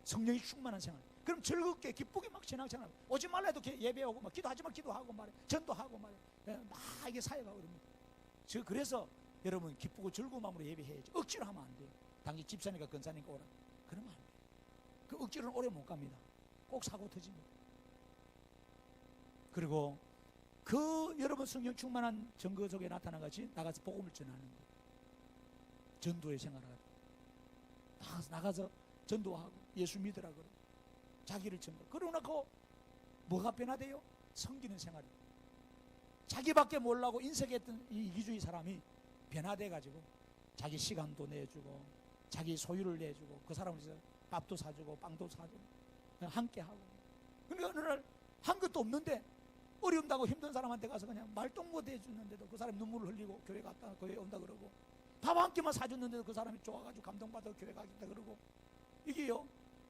Speaker 1: 성령이 충만한 생활. 그럼 즐겁게 기쁘게 막 신앙생활. 오지 말라 해도 예배하고 막 기도하지 마 기도하고 말해. 전도하고 말해. 막 이게 사역하고 그럽니다. 그래서 여러분 기쁘고 즐거운 마음으로 예배해야죠. 억지로 하면 안 돼요. 당시 집사니까 권사니까 오라. 그러면 안 돼요. 그 억지로는 오래 못 갑니다. 꼭 사고 터집니다. 그리고 그 여러분 성령 충만한 증거 속에 나타난 것이 나가서 복음을 전하는 거예요. 전도의 생활을 하고 나가서 전도하고 예수 믿으라 그러고 자기를 증거. 그러고 나고 뭐가 변화돼요? 섬기는 생활이. 자기밖에 몰라고 인색했던 이 이기주의 사람이 변화돼 가지고 자기 시간도 내주고 자기 소유를 내주고 그 사람을 위해서 밥도 사주고 빵도 사주고 함께 하고. 그러니까 어느 날 한 것도 없는데 어려운다고 힘든 사람한테 가서 그냥 말똥 못 해주는데도 그 사람이 눈물을 흘리고 교회 갔다 교회 온다 그러고, 밥 한 끼만 사줬는데도 그 사람이 좋아가지고 감동받아 교회 가겠다 그러고. 이게요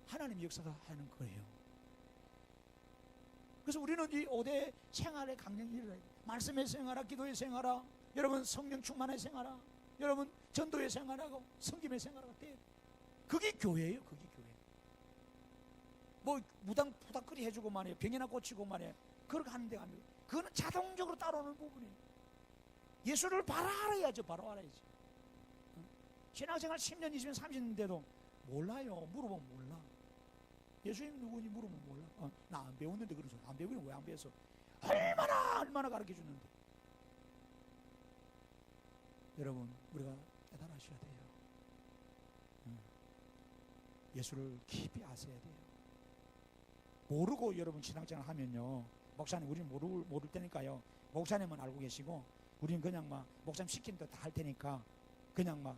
Speaker 1: 하나님 역사가 하는 거예요. 그래서 우리는 이 5대 생활의 강령이 일어나야 돼요. 말씀의 생활아, 기도의 생활아, 여러분 성령 충만의 생활아, 여러분 전도의 생활하고 성김의 생활하고 돼요. 그게 교회예요. 그게 교회. 뭐 무당 부닥거리 해주고만 해요. 병이나 고치고만 해요. 그렇게 하는 데가 아니고 그거는 자동적으로 따라오는 부분이에요. 예수를 바로 알아야죠. 바로 알아야지. 신앙생활 10년, 20년, 30년인데도 몰라요. 물어보면 몰라. 예수님 누구니 물으면 몰라. 나 안 배웠는데 그런 소리. 안 배우면 왜 안 배웠어? 얼마나 가르쳐 주는데. 여러분 우리가 깨달으셔야 돼요. 예수를 깊이 아셔야 돼요. 모르고 여러분 신앙생활 하면요, 목사님 우리는 모를 테니까요, 목사님은 알고 계시고 우리는 그냥 막 목사님 시키는 대로 다 할 테니까 그냥 막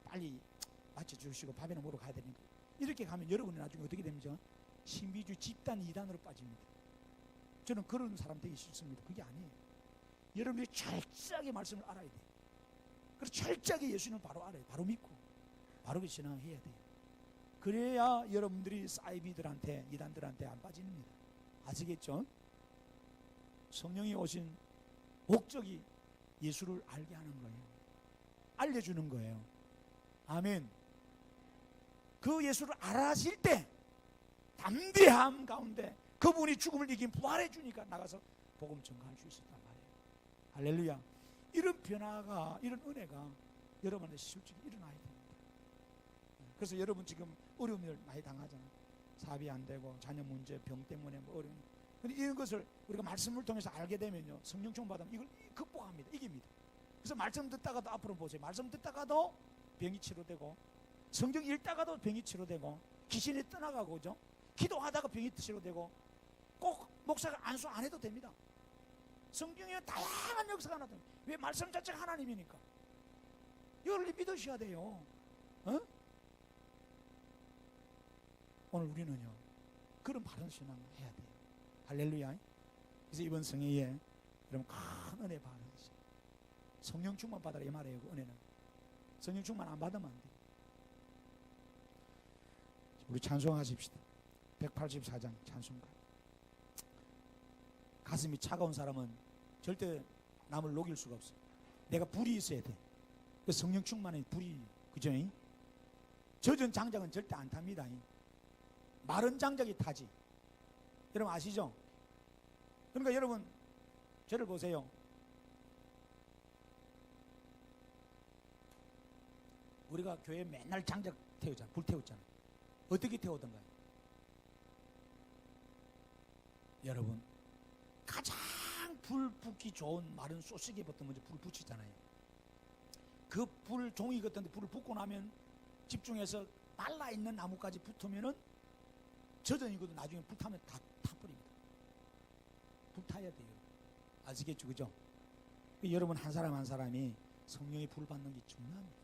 Speaker 1: 빨리 맞춰주시고 밥이나 먹으러 가야 되니까, 이렇게 가면 여러분이 나중에 어떻게 됩니까? 신비주의 집단 이단으로 빠집니다. 저는 그런 사람 되기 싫습니다. 그게 아니에요. 여러분이 철저하게 말씀을 알아야 돼요. 그래서 철저하게 예수님을 바로 알아요. 바로 믿고 바로 그 신앙해야 돼요. 그래야 여러분들이 사이비들한테 이단들한테 안 빠집니다. 아시겠죠? 성령이 오신 목적이 예수를 알게 하는 거예요. 알려주는 거예요. 아멘. 그 예수를 알아실 때 담대함 가운데 그분이 죽음을 이긴 부활해 주니까 나가서 복음 전가할 수 있었단 말이에요. 할렐루야. 이런 변화가, 이런 은혜가 여러분의 실질이 일어나야 됩니다. 그래서 여러분 지금 어려움을 많이 당하잖아요. 사업이 안 되고 자녀 문제, 병 때문에 뭐 어려움. 근데 이런 것을 우리가 말씀을 통해서 알게 되면요, 성령 충만 받으면 이걸 극복합니다. 이깁니다. 그래서 말씀 듣다가도 앞으로 보세요. 말씀 듣다가도 병이 치료되고, 성경 읽다가도 병이 치료되고, 귀신이 떠나가고, 그죠? 기도하다가 병이 치료되고, 꼭 목사가 안수 안 해도 됩니다. 성경에 다양한 역사가 나타납니다. 왜? 말씀 자체가 하나님이니까. 이걸 믿으셔야 돼요. 오늘 우리는요 그런 바른 신앙을 해야 돼요. 할렐루야. 그래서 이번 성회에 여러분 큰 은혜 받으세요. 성령 충만 받아라 이 말이에요. 그 은혜는 성령 충만 안 받으면 안 돼요. 우리 찬송하십시다. 184장 찬송가. 가슴이 차가운 사람은 절대 남을 녹일 수가 없어요. 내가 불이 있어야 돼. 그 성령 충만의 불이, 그죠? 젖은 장작은 절대 안 탑니다. 마른 장작이 타지. 여러분 아시죠? 그러니까 여러분 저를 보세요. 우리가 교회에 맨날 장작 태우잖아. 불 태웠잖아. 어떻게 태우던가요? 여러분 가장 불 붙기 좋은 마른 소시계부터 먼저 불 붙이잖아요. 그 불 종이 같은 데 불을 붙고 나면 집중해서 말라있는 나무까지 붙으면은 젖은이거든. 나중에 불타면 다 타버립니다. 불타야 돼요. 아시겠죠? 그죠? 여러분 한 사람 한 사람이 성령의 불 받는 게 중요합니다.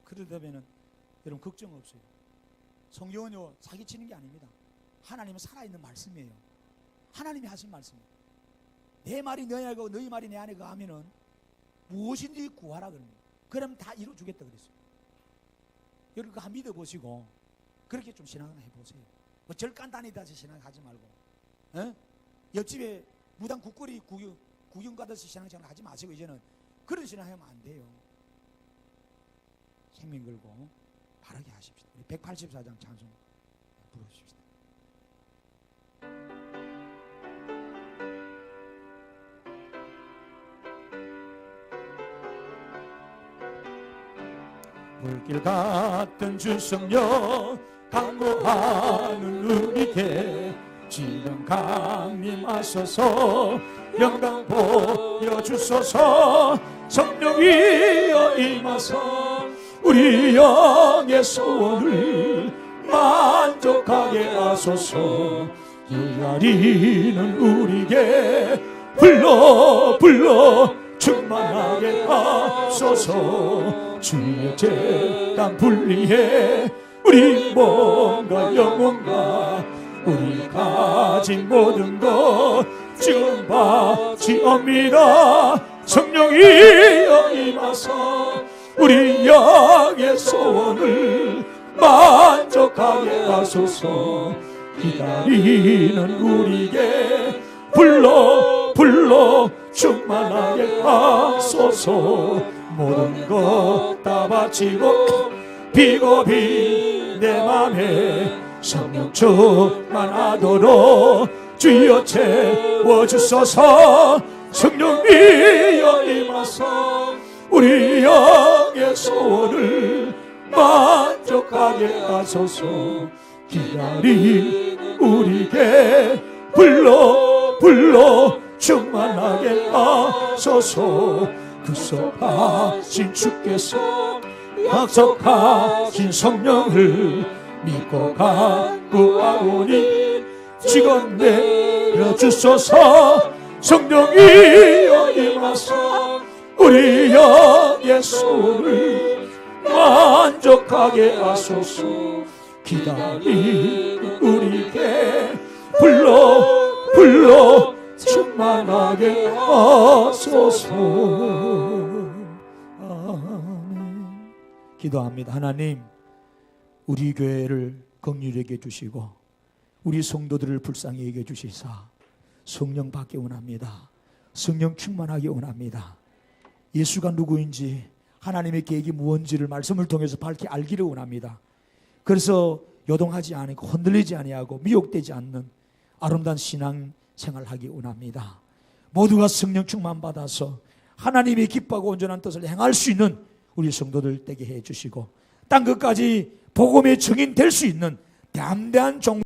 Speaker 1: 그러다면은 여러분 걱정 없어요. 성령은요 사기치는 게 아닙니다. 하나님은 살아있는 말씀이에요. 하나님이 하신 말씀이에요. 내 말이 너희 안에 가고 너희 말이 내 안에 가면은 무엇인지 구하라 그럽니다. 그럼 다 이루어주겠다 그랬어요. 여러분 그거 믿어보시고 그렇게 좀 신앙을 해보세요. 뭐 절간단위다 신앙하지 말고, 옆집에 무당 국거리 구경 가듯이 신앙생활 하지 마시고 이제는 그런 신앙하면 안 돼요. 생명 걸고 바르게 하십시다. 184장 찬송 부르십시다. 물길 같은 주 성령 강구하는 우리에게 지금 강림하소서. 영광 보여주소서. 성령 위여 임하소. 우리 영의 소원을 만족하게 하소서. 기다리는 우리에게 불러 충만하게 하소서. 주의 재단 분리해 우리 몸과 영혼과 우리 가진 모든 것 지금 바치옵니다. 성령이여 임하사 우리 영의 소원을 만족하게 하소서. 기다리는 우리에게 불러 충만하게 하소서. 모든 것 다 바치고 비고비 내 맘에 성령 충만하도록 주여 채워주소서. 성령이여 임하사 우리 영의 소원을 만족하게 하소서. 기다린 우리에게 불러 충만하게 하소서. 구속하신 주께서 약속하신 성령을 믿고 간구하오니 지금 내려주소서. 성령이여 임하사 우리 영의 소원을 만족하게 하소서. 기다린 우리에게 불러 충만하게 하소서. 아멘. 기도합니다. 하나님, 우리 교회를 긍휼히 여겨 주시고 우리 성도들을 불쌍히 여겨 주시사 성령 받게 원합니다. 성령 충만하게 원합니다. 예수가 누구인지 하나님의 계획이 무엇인지를 말씀을 통해서 밝히 알기를 원합니다. 그래서 요동하지 않고 흔들리지 아니하고 미혹되지 않는 아름다운 신앙 생활하기 원합니다. 모두가 성령 충만 받아서 하나님의 기뻐하고 온전한 뜻을 행할 수 있는 우리 성도들 되게 해 주시고 땅 끝까지 복음의 증인 될 수 있는 담대한 종